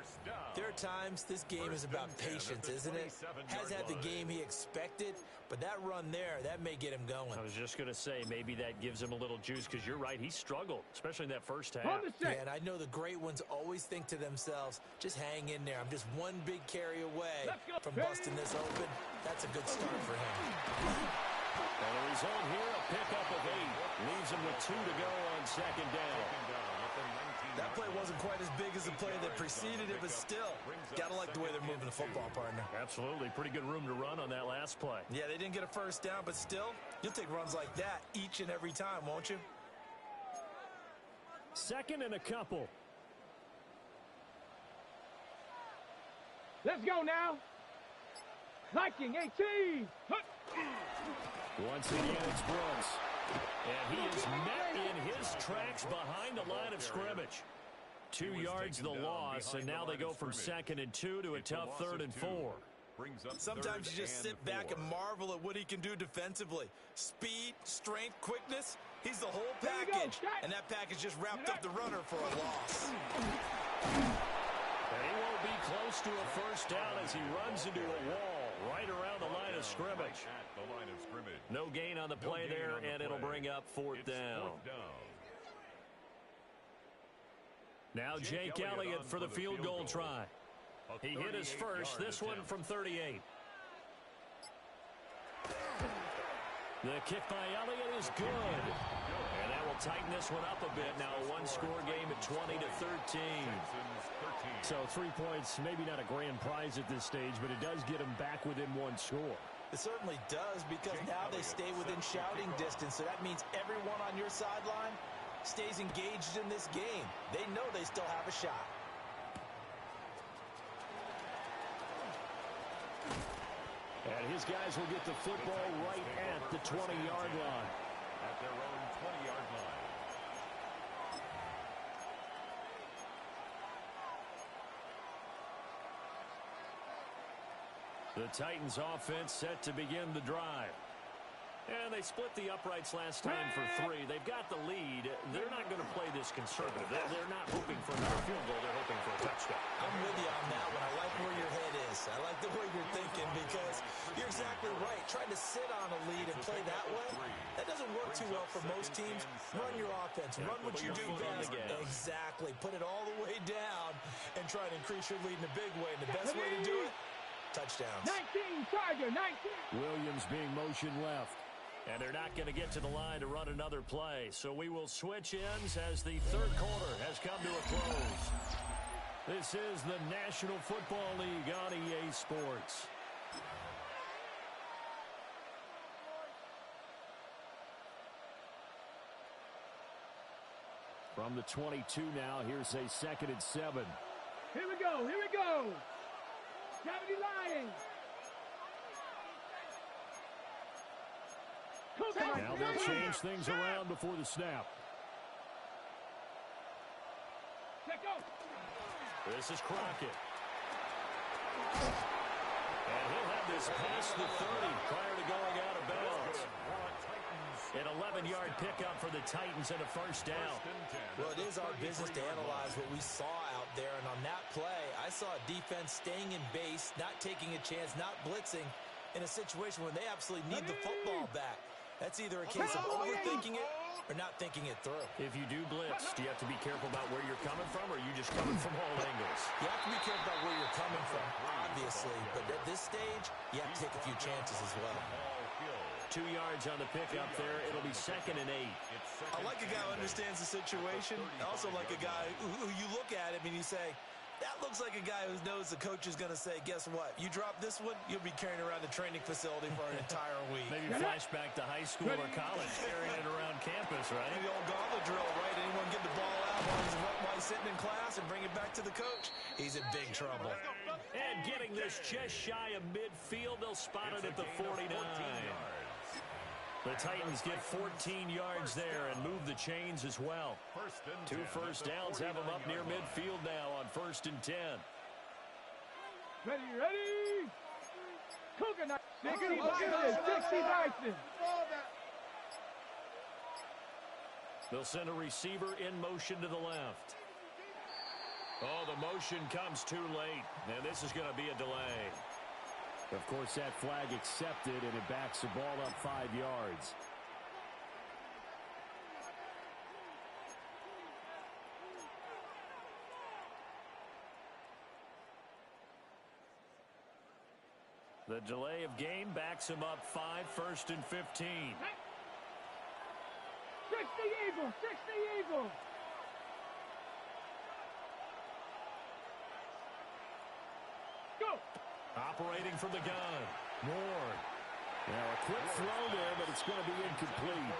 there are times this game is about patience, isn't it? Has had the game he expected, but that run there, that may get him going. I was just going to say, maybe that gives him a little juice because you're right. He struggled, especially in that first half. Yeah, and I know the great ones always think to themselves, just hang in there. I'm just one big carry away from busting this open. That's a good start for him. And the result here, a pickup of 8. Leaves him with 2 to go on second down. That play wasn't quite as big as the play that preceded it, but still, gotta like the way they're moving the football, partner. Absolutely. Pretty good room to run on that last play. Yeah, they didn't get a first down, but still, you'll take runs like that each and every time, won't you? Second and a couple. Let's go now. Liking 18. Once again, it's Brooks. And he is met in his tracks behind the line of scrimmage. 2 yards the loss, and now they go from 2nd and 2 to a tough 3rd and 4. Sometimes you just sit back and marvel at what he can do defensively. Speed, strength, quickness, he's the whole package. And that package just wrapped up the runner for a loss. And he won't be close to a first down as he runs into a wall right around the line of scrimmage. No gain on the play there, and it'll bring up 4th down. Now Jake Elliott for the field goal try. He hit his first, this one from 38. The kick by Elliott is good. And that will tighten this one up a bit. Now a one-score game at 20 to 13. So 3 points, maybe not a grand prize at this stage, but it does get them back within one score. It certainly does, because now they stay within shouting distance. So that means everyone on your sideline stays engaged in this game. They know they still have a shot. And his guys will get the football right at the 20-yard line. At their own 20-yard line. The Titans offense set to begin the drive. And they split the uprights last time for 3. They've got the lead. They're not going to play this conservative. They're not hoping for another field goal. They're hoping for a touchdown. I'm with you on that one. I like where your head is. I like the way you're thinking, because you're exactly right. Trying to sit on a lead and play that way, that doesn't work too well for most teams. Run your offense. Run what you do best. Exactly. Put it all the way down and try to increase your lead in a big way. And the best way to do it, touchdowns. 19, Tiger, 19. Williams being motion left. And they're not going to get to the line to run another play. So we will switch ends as the third quarter has come to a close. This is the National Football League on EA Sports. From the 22 now, here's a 2nd and 7. Here we go, here we go. Lions. Now they'll change things around before the snap. This is Crockett. And he'll have this past the 30 prior to going out of bounds. An 11-yard pickup for the Titans and a first down. Well, it is our business to analyze what we saw out there. And on that play, I saw a defense staying in base, not taking a chance, not blitzing in a situation where they absolutely need the football back. That's either a case of overthinking it or not thinking it through. If you do blitz, do you have to be careful about where you're coming from, or are you just coming from all angles? You have to be careful about where you're coming from, obviously. But at this stage, you have to take a few chances as well. 2 yards on the pickup there. It'll be 2nd and 8. I like a guy who understands the situation. I also like a guy who you look at him and you say, that looks like a guy who knows the coach is going to say, guess what? You drop this one, you'll be carrying around the training facility for an entire week. Maybe flashback to high school or college, carrying it around campus, right? The old gauntlet drill, right? Anyone get the ball out while he's sitting in class and bring it back to the coach? He's in big trouble. And getting this just shy of midfield, they'll spot it at the 49. The Titans get 14 yards there and move the chains as well. 2 first downs have them up near midfield now on 1st and 10. Ready. Cougar 60 Bison. They'll send a receiver in motion to the left. Oh, the motion comes too late, and this is going to be a delay. Of course, that flag accepted, and it backs the ball up 5 yards. The delay of game backs him up 5, 1st and 15. 60 Eagles. Go. Operating from the gun. Ward. Now a quick throw there, but it's going to be incomplete.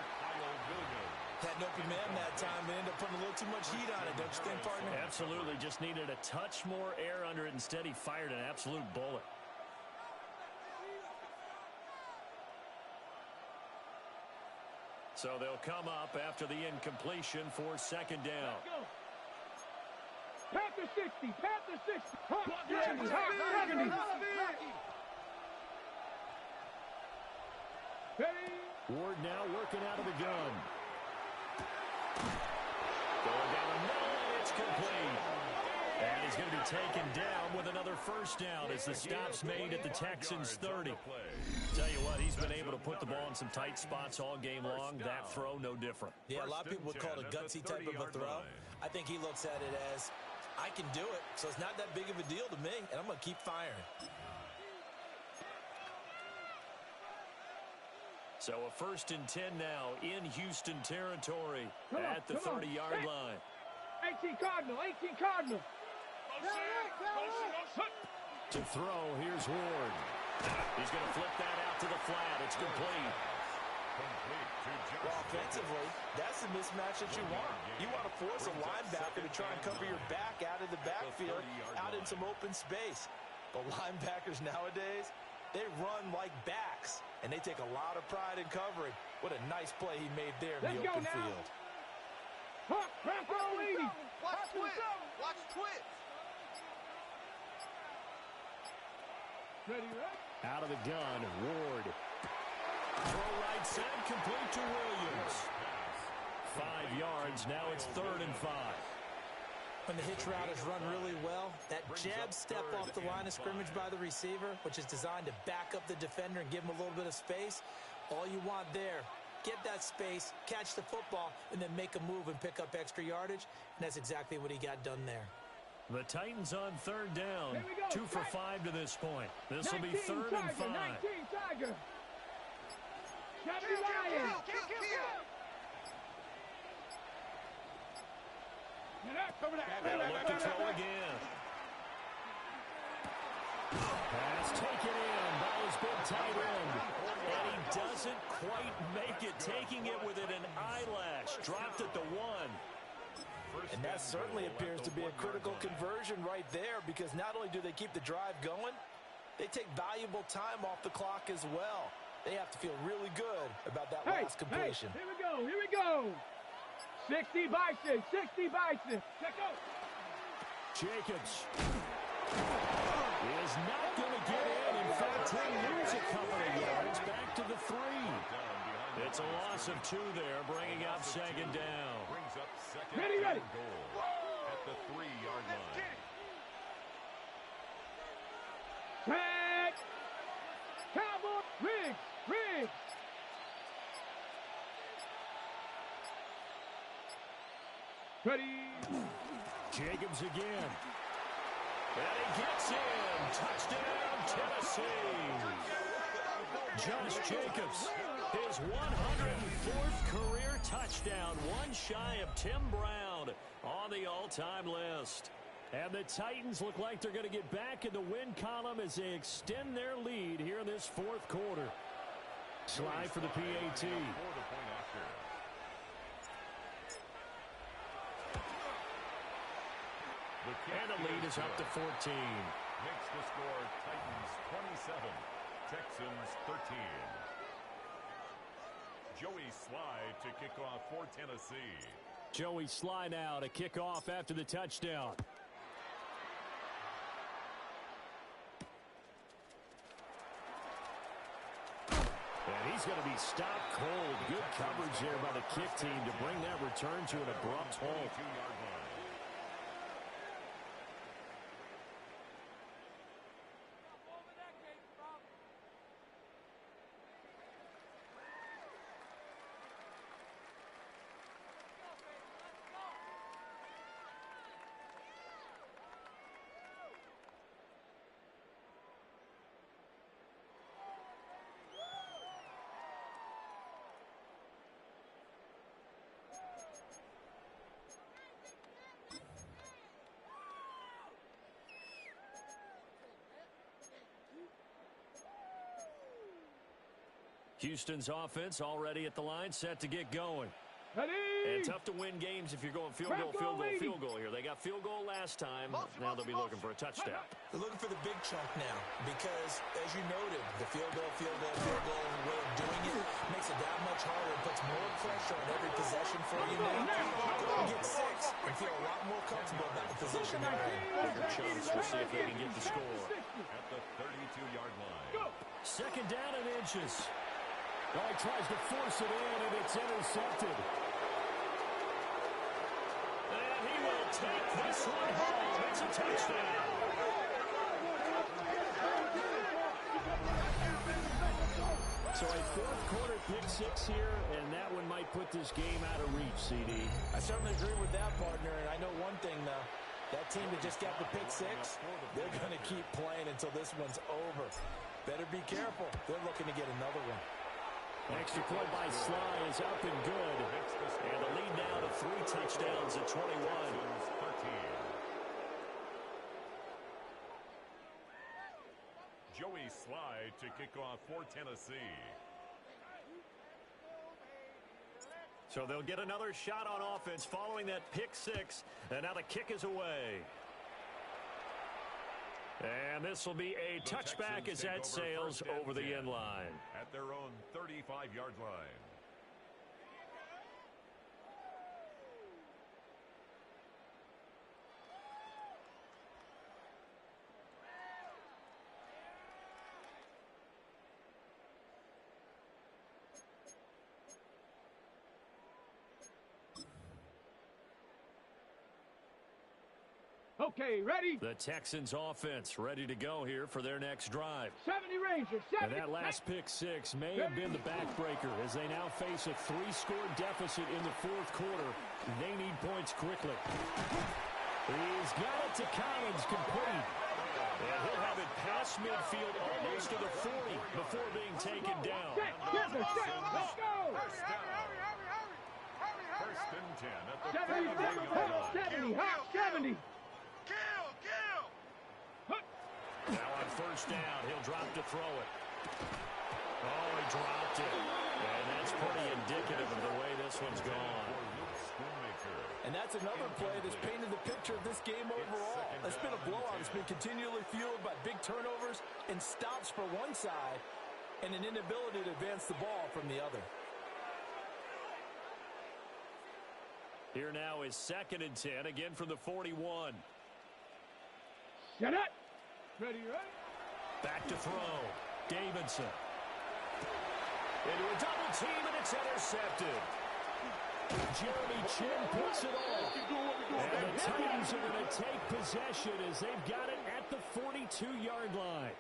Had an open man that time and ended up putting a little too much heat on it, don't you think, partner? Absolutely. Just needed a touch more air under it. Instead, he fired an absolute bullet. So they'll come up after the incompletion for 2nd down. Panther 60. Hot 70. Ward now working out of the gun. Going down the middle, and it's complete. And he's going to be taken down with another first down as the stop's made at the Texans' 30. Tell you what, he's been able to put the ball in some tight spots all game long. That throw, no different. Yeah, a lot of people would call it a gutsy type of a throw. I think he looks at it as, I can do it, so it's not that big of a deal to me, and I'm going to keep firing. So a 1st and 10 now in Houston territory at the 30-yard line. 18 Cardinal. To throw, here's Ward. He's going to flip that out to the flat. It's complete. Well, offensively, that's the mismatch that you want. You want to force a linebacker to try and cover your back out of the backfield, out in some open space. But linebackers nowadays, they run like backs, and they take a lot of pride in covering. What a nice play he made there in the open field. Watch twitch. Ready. Out of the gun, Ward. Throw right side, complete to Williams. 5 yards, now it's 3rd and 5. When the hitch route is run really well, that jab step off the line of scrimmage by the receiver, which is designed to back up the defender and give him a little bit of space, all you want there, get that space, catch the football, and then make a move and pick up extra yardage, and that's exactly what he got done there. The Titans on 3rd down, 2 for 5 to this point. This will be 3rd and 5. 19 Tiger. 70 Lions. They'll look to throw again. Pass taken in by his big tight end. And he doesn't quite make it, taking it within an eyelash. Dropped at the 1. And that certainly appears to be a critical conversion right there, because not only do they keep the drive going, they take valuable time off the clock as well. They have to feel really good about that last completion. Here we go. 60 Bison, 60 Bison. Check out. Jacobs is not going to get in. In fact, he'll lose a couple of yards back to the 3. It's a loss of 2 there, bringing up second down. Brings up second Ready. goal at the 3-yard line. Tag. Cowboy. Riggs. Ready. Jacobs again. And he gets in. Touchdown, Tennessee. Josh Jacobs, his 104th career touchdown, one shy of Tim Brown on the all-time list. And the Titans look like they're going to get back in the win column as they extend their lead here in this 4th quarter. Slide for the PAT. And the lead is up to 14. Makes the score Titans 27, Texans 13. Joey Slye to kick off for Tennessee. Joey Slye now to kick off after the touchdown. And he's going to be stopped cold. Good coverage there by the kick team to bring that return to an abrupt halt. 22-yard line. Houston's offense already at the line, set to get going. Ready. And tough to win games if you're going field goal here. They got field goal last time. Now they'll be looking for a touchdown. They're looking for the big chunk now because, as you noted, the field goal way of doing it makes it that much harder. It puts more pressure on every possession for you now. Go and get 6 and feel a lot more comfortable about the position they're in. Bigger chance. We'll see if they can get the score. At the 32-yard line. Second down and inches. Oh, he tries to force it in, and it's intercepted. And he will take this one home. It's a touchdown. So a 4th quarter pick-6 here, and that one might put this game out of reach, CD. I certainly agree with that, partner. And I know one thing, though. That team that just got the pick-6, they're going to keep playing until this one's over. Better be careful. They're looking to get another one. Extra point by Slye is up and good. And the lead now to 3 touchdowns at 21. Joey Slye to kick off for Tennessee. So they'll get another shot on offense following that pick-6. And now the kick is away. And this will be a touchback as that sails over the end line. At their own 35-yard line. Okay, ready? The Texans offense ready to go here for their next drive. 70 Rangers, 70. And that last pick-6 may have been the backbreaker as they now face a 3-score deficit in the 4th quarter. They need points quickly. He's got it to Collins, complete. And he'll have it past midfield almost to the 40 before being taken down. Let's go. First and 10 at the 70, hot 70. Now on first down, he'll drop to throw it. Oh, he dropped it. And that's pretty indicative of the way this one's gone. And that's another play that's painted the picture of this game overall. It's been a blowout. It's been continually fueled by big turnovers and stops for one side and an inability to advance the ball from the other. Here now is 2nd and 10, again from the 41. Shut up. Ready, right? Back to throw. Davidson. Into a double team, and it's intercepted. Jeremy Chin puts it off. And the Titans are going to take possession as they've got it at the 42-yard line.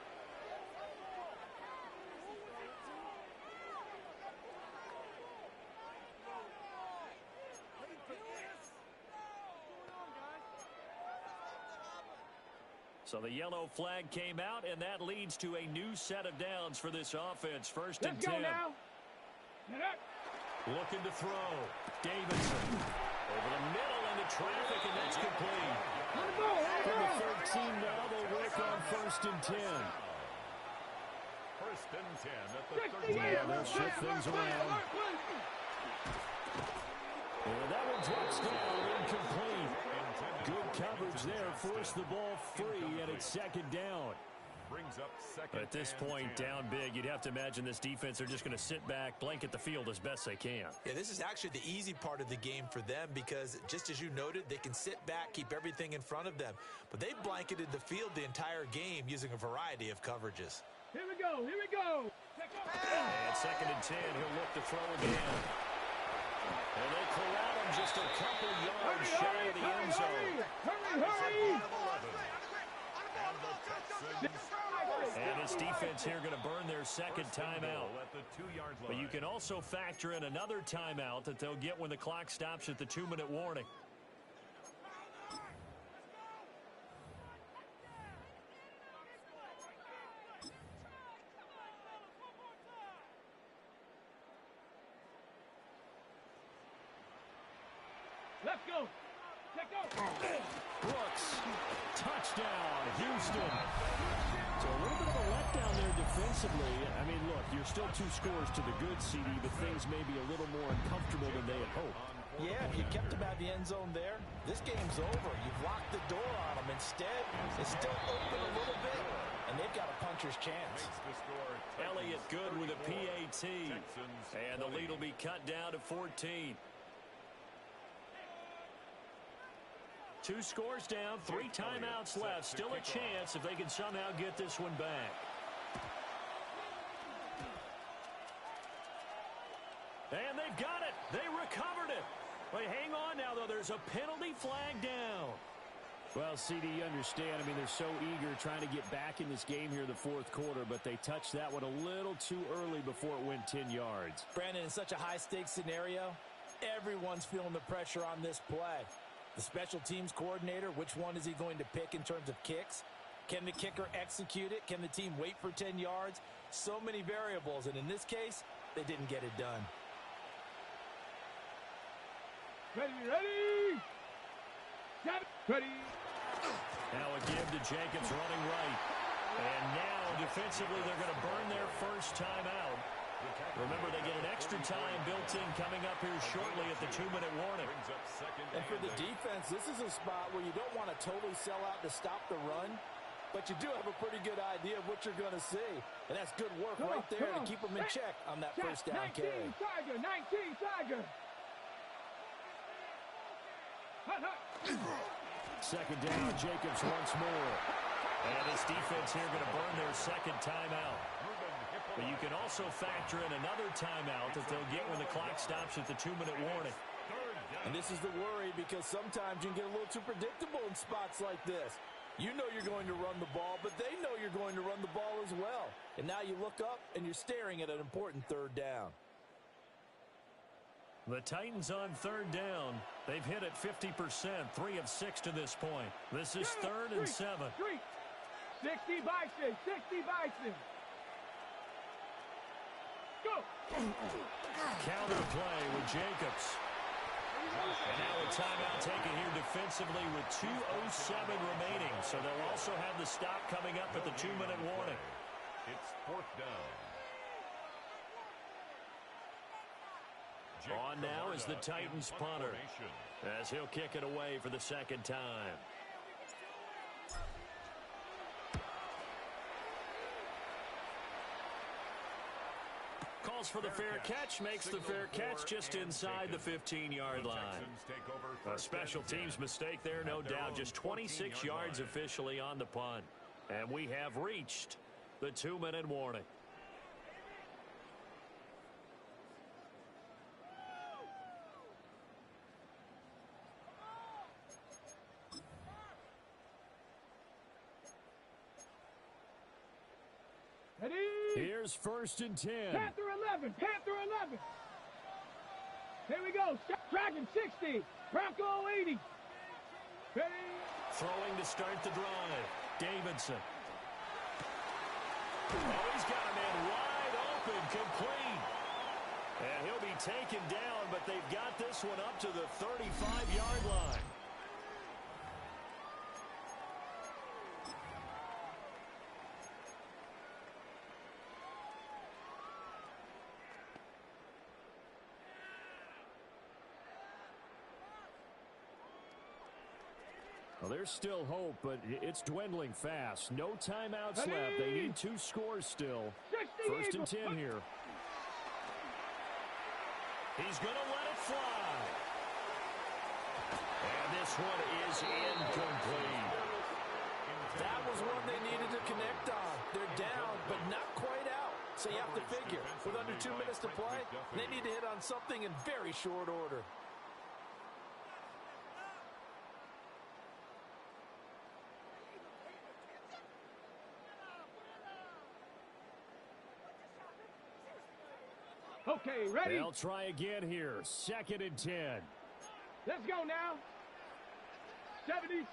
So the yellow flag came out, and that leads to a new set of downs for this offense. 1st and 10. Let's go now. Get up. Looking to throw. Davidson. Over the middle into traffic, and that's complete. From the 13 now, they'll work on 1st and 10. 1st and 10 at the 13. Yeah, they'll shift things around. And that one drops down, incomplete. Good coverage there, forced the ball free, and it's 2nd down. Brings up 2nd. At this point, down big, you'd have to imagine this defense are just going to sit back, blanket the field as best they can. Yeah, this is actually the easy part of the game for them because, just as you noted, they can sit back, keep everything in front of them. But they've blanketed the field the entire game using a variety of coverages. Here we go. Here we go. And 2nd and 10, he'll look to throw again. And they corral him just a couple yards shy of the end zone. Hurry. And this defense here going to burn their 2nd timeout. At the 2-yard line. But you can also factor in another timeout that they'll get when the clock stops at the 2-minute warning. Let's go. Let's go. Brooks, touchdown, Houston. So a little bit of a letdown there defensively. I mean, look, you're still 2 scores to the good, CD, but things may be a little more uncomfortable than they had hoped. Yeah, if you kept them out of the end zone there, this game's over. You've locked the door on them. Instead, it's still open a little bit, and they've got a puncher's chance. Elliott good with a PAT. And the lead will be cut down to 14. 2 scores down, 3 timeouts left. Still a chance if they can somehow get this one back. And they've got it. They recovered it. But hang on now, though. There's a penalty flag down. Well, CD, you understand. I mean, they're so eager trying to get back in this game here in the 4th quarter, but they touched that one a little too early before it went 10 yards. Brandon, in such a high-stakes scenario, everyone's feeling the pressure on this play. The special teams coordinator, which one is he going to pick in terms of kicks? Can the kicker execute it? Can the team wait for 10 yards? So many variables, and in this case, they didn't get it done. Ready. Got it. Ready. Now a give to Jacobs running right. And now defensively they're going to burn their 1st timeout. Remember, they get an extra time built in coming up here shortly at the 2-minute warning. And for the defense, this is a spot where you don't want to totally sell out to stop the run, but you do have a pretty good idea of what you're going to see. And that's good work right there to keep them in check on that 1st down carry. 19 Tiger. 2nd down, Jacobs once more. And this defense here going to burn their 2nd timeout. But you can also factor in another timeout that they'll get when the clock stops at the 2-minute warning. And this is the worry because sometimes you can get a little too predictable in spots like this. You know you're going to run the ball, but they know you're going to run the ball as well. And now you look up and you're staring at an important 3rd down. The Titans on 3rd down. They've hit it 50%, 3 of 6 to this point. This is 3rd and 7. 60 Bison. Go. Counter play with Jacobs. And now a timeout taken here defensively with 2:07 remaining. So they'll also have the stop coming up at the 2-minute warning. It's 4th down. On now is the Titans punter, as he'll kick it away for the second time. Calls for the fair catch, makes the fair catch just inside the 15-yard line. A special teams mistake there, no doubt. Just 26 yards officially on the punt. And we have reached the 2-minute warning. Here's 1st and 10. Panther 11. Panther 11. Here we go. Dragon 60. Bronco 80. Ready? Throwing to start the drive. Davidson. Oh, he's got a man wide open, complete. And he'll be taken down, but they've got this one up to the 35-yard line. Well, there's still hope, but it's dwindling fast. No timeouts left. They need 2 scores still. 1st and 10 here. He's going to let it fly. And this one is incomplete. That was one they needed to connect on. They're down, but not quite out. So you have to figure, with under 2 minutes to play, they need to hit on something in very short order. Okay, ready? They'll try again here. 2nd and 10. Let's go now. 76.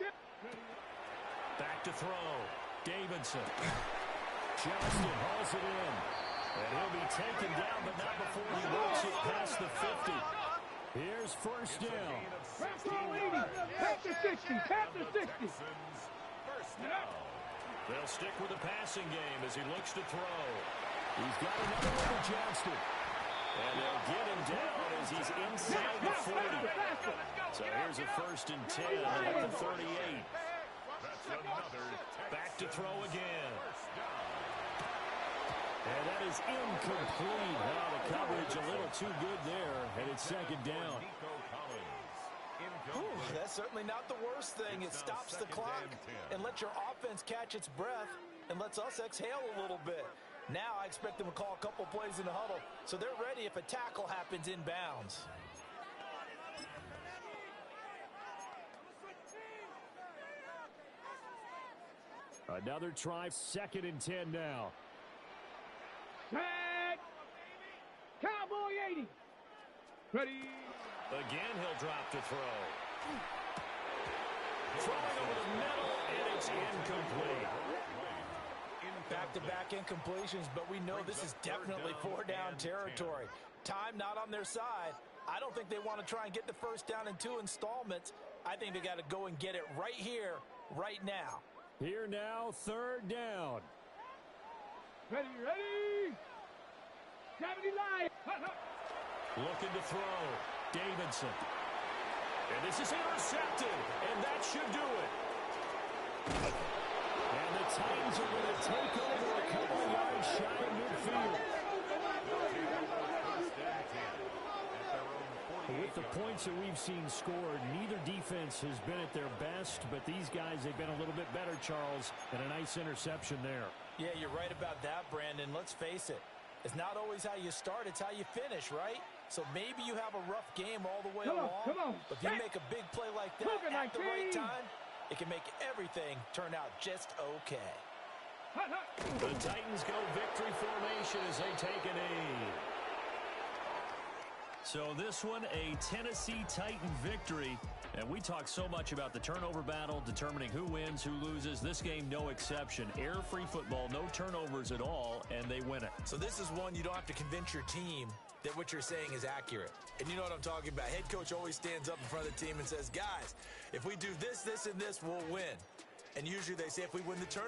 Back to throw. Davidson. Johnston hauls it in. And he'll be taken down, but not before he works it past the 50. Here's 1st down. Bronco 80. Panther 60. Panther 60. They'll stick with the passing game as he looks to throw. He's got another one to Johnston. And they'll get him down as he's inside the 40. So here's a 1st and 10 at the 38. Back to throw again. And that is incomplete. Now the coverage a little too good there, and it's 2nd down. Ooh, that's certainly not the worst thing. It stops the clock and lets your offense catch its breath and lets us exhale a little bit. Now I expect them to call a couple plays in the huddle, so they're ready if a tackle happens inbounds. Another try, 2nd and 10 now. Set. Cowboy 80. Ready? Again, he'll drop to throw. Throwing over the middle, and it's incomplete. Back-to-back incompletions, but we know this is definitely 4-down territory. Time not on their side. I don't think they want to try and get the 1st down in 2 installments. I think they got to go and get it right here, right now. Here now, 3rd down. Ready, ready. 79. Looking to throw. Davidson. And this is intercepted, and that should do it. And the Titans are going to take over a couple of yards shy of midfield. With the points that we've seen scored, neither defense has been at their best, but these guys, they've been a little bit better, Charles, and a nice interception there. Yeah, you're right about that, Brandon. Let's face it. It's not always how you start, it's how you finish, right? So maybe you have a rough game all the way along, but if you make a big play like that at the right time, it can make everything turn out just okay. The Titans go victory formation as they take a knee. So this one, a Tennessee Titan victory. And we talk so much about the turnover battle, determining who wins, who loses. This game, no exception. Error-free football, no turnovers at all, and they win it. So this is one you don't have to convince your team that what you're saying is accurate. And you know what I'm talking about. Head coach always stands up in front of the team and says, guys, if we do this, this, and this, we'll win. And usually they say if we win the turnover,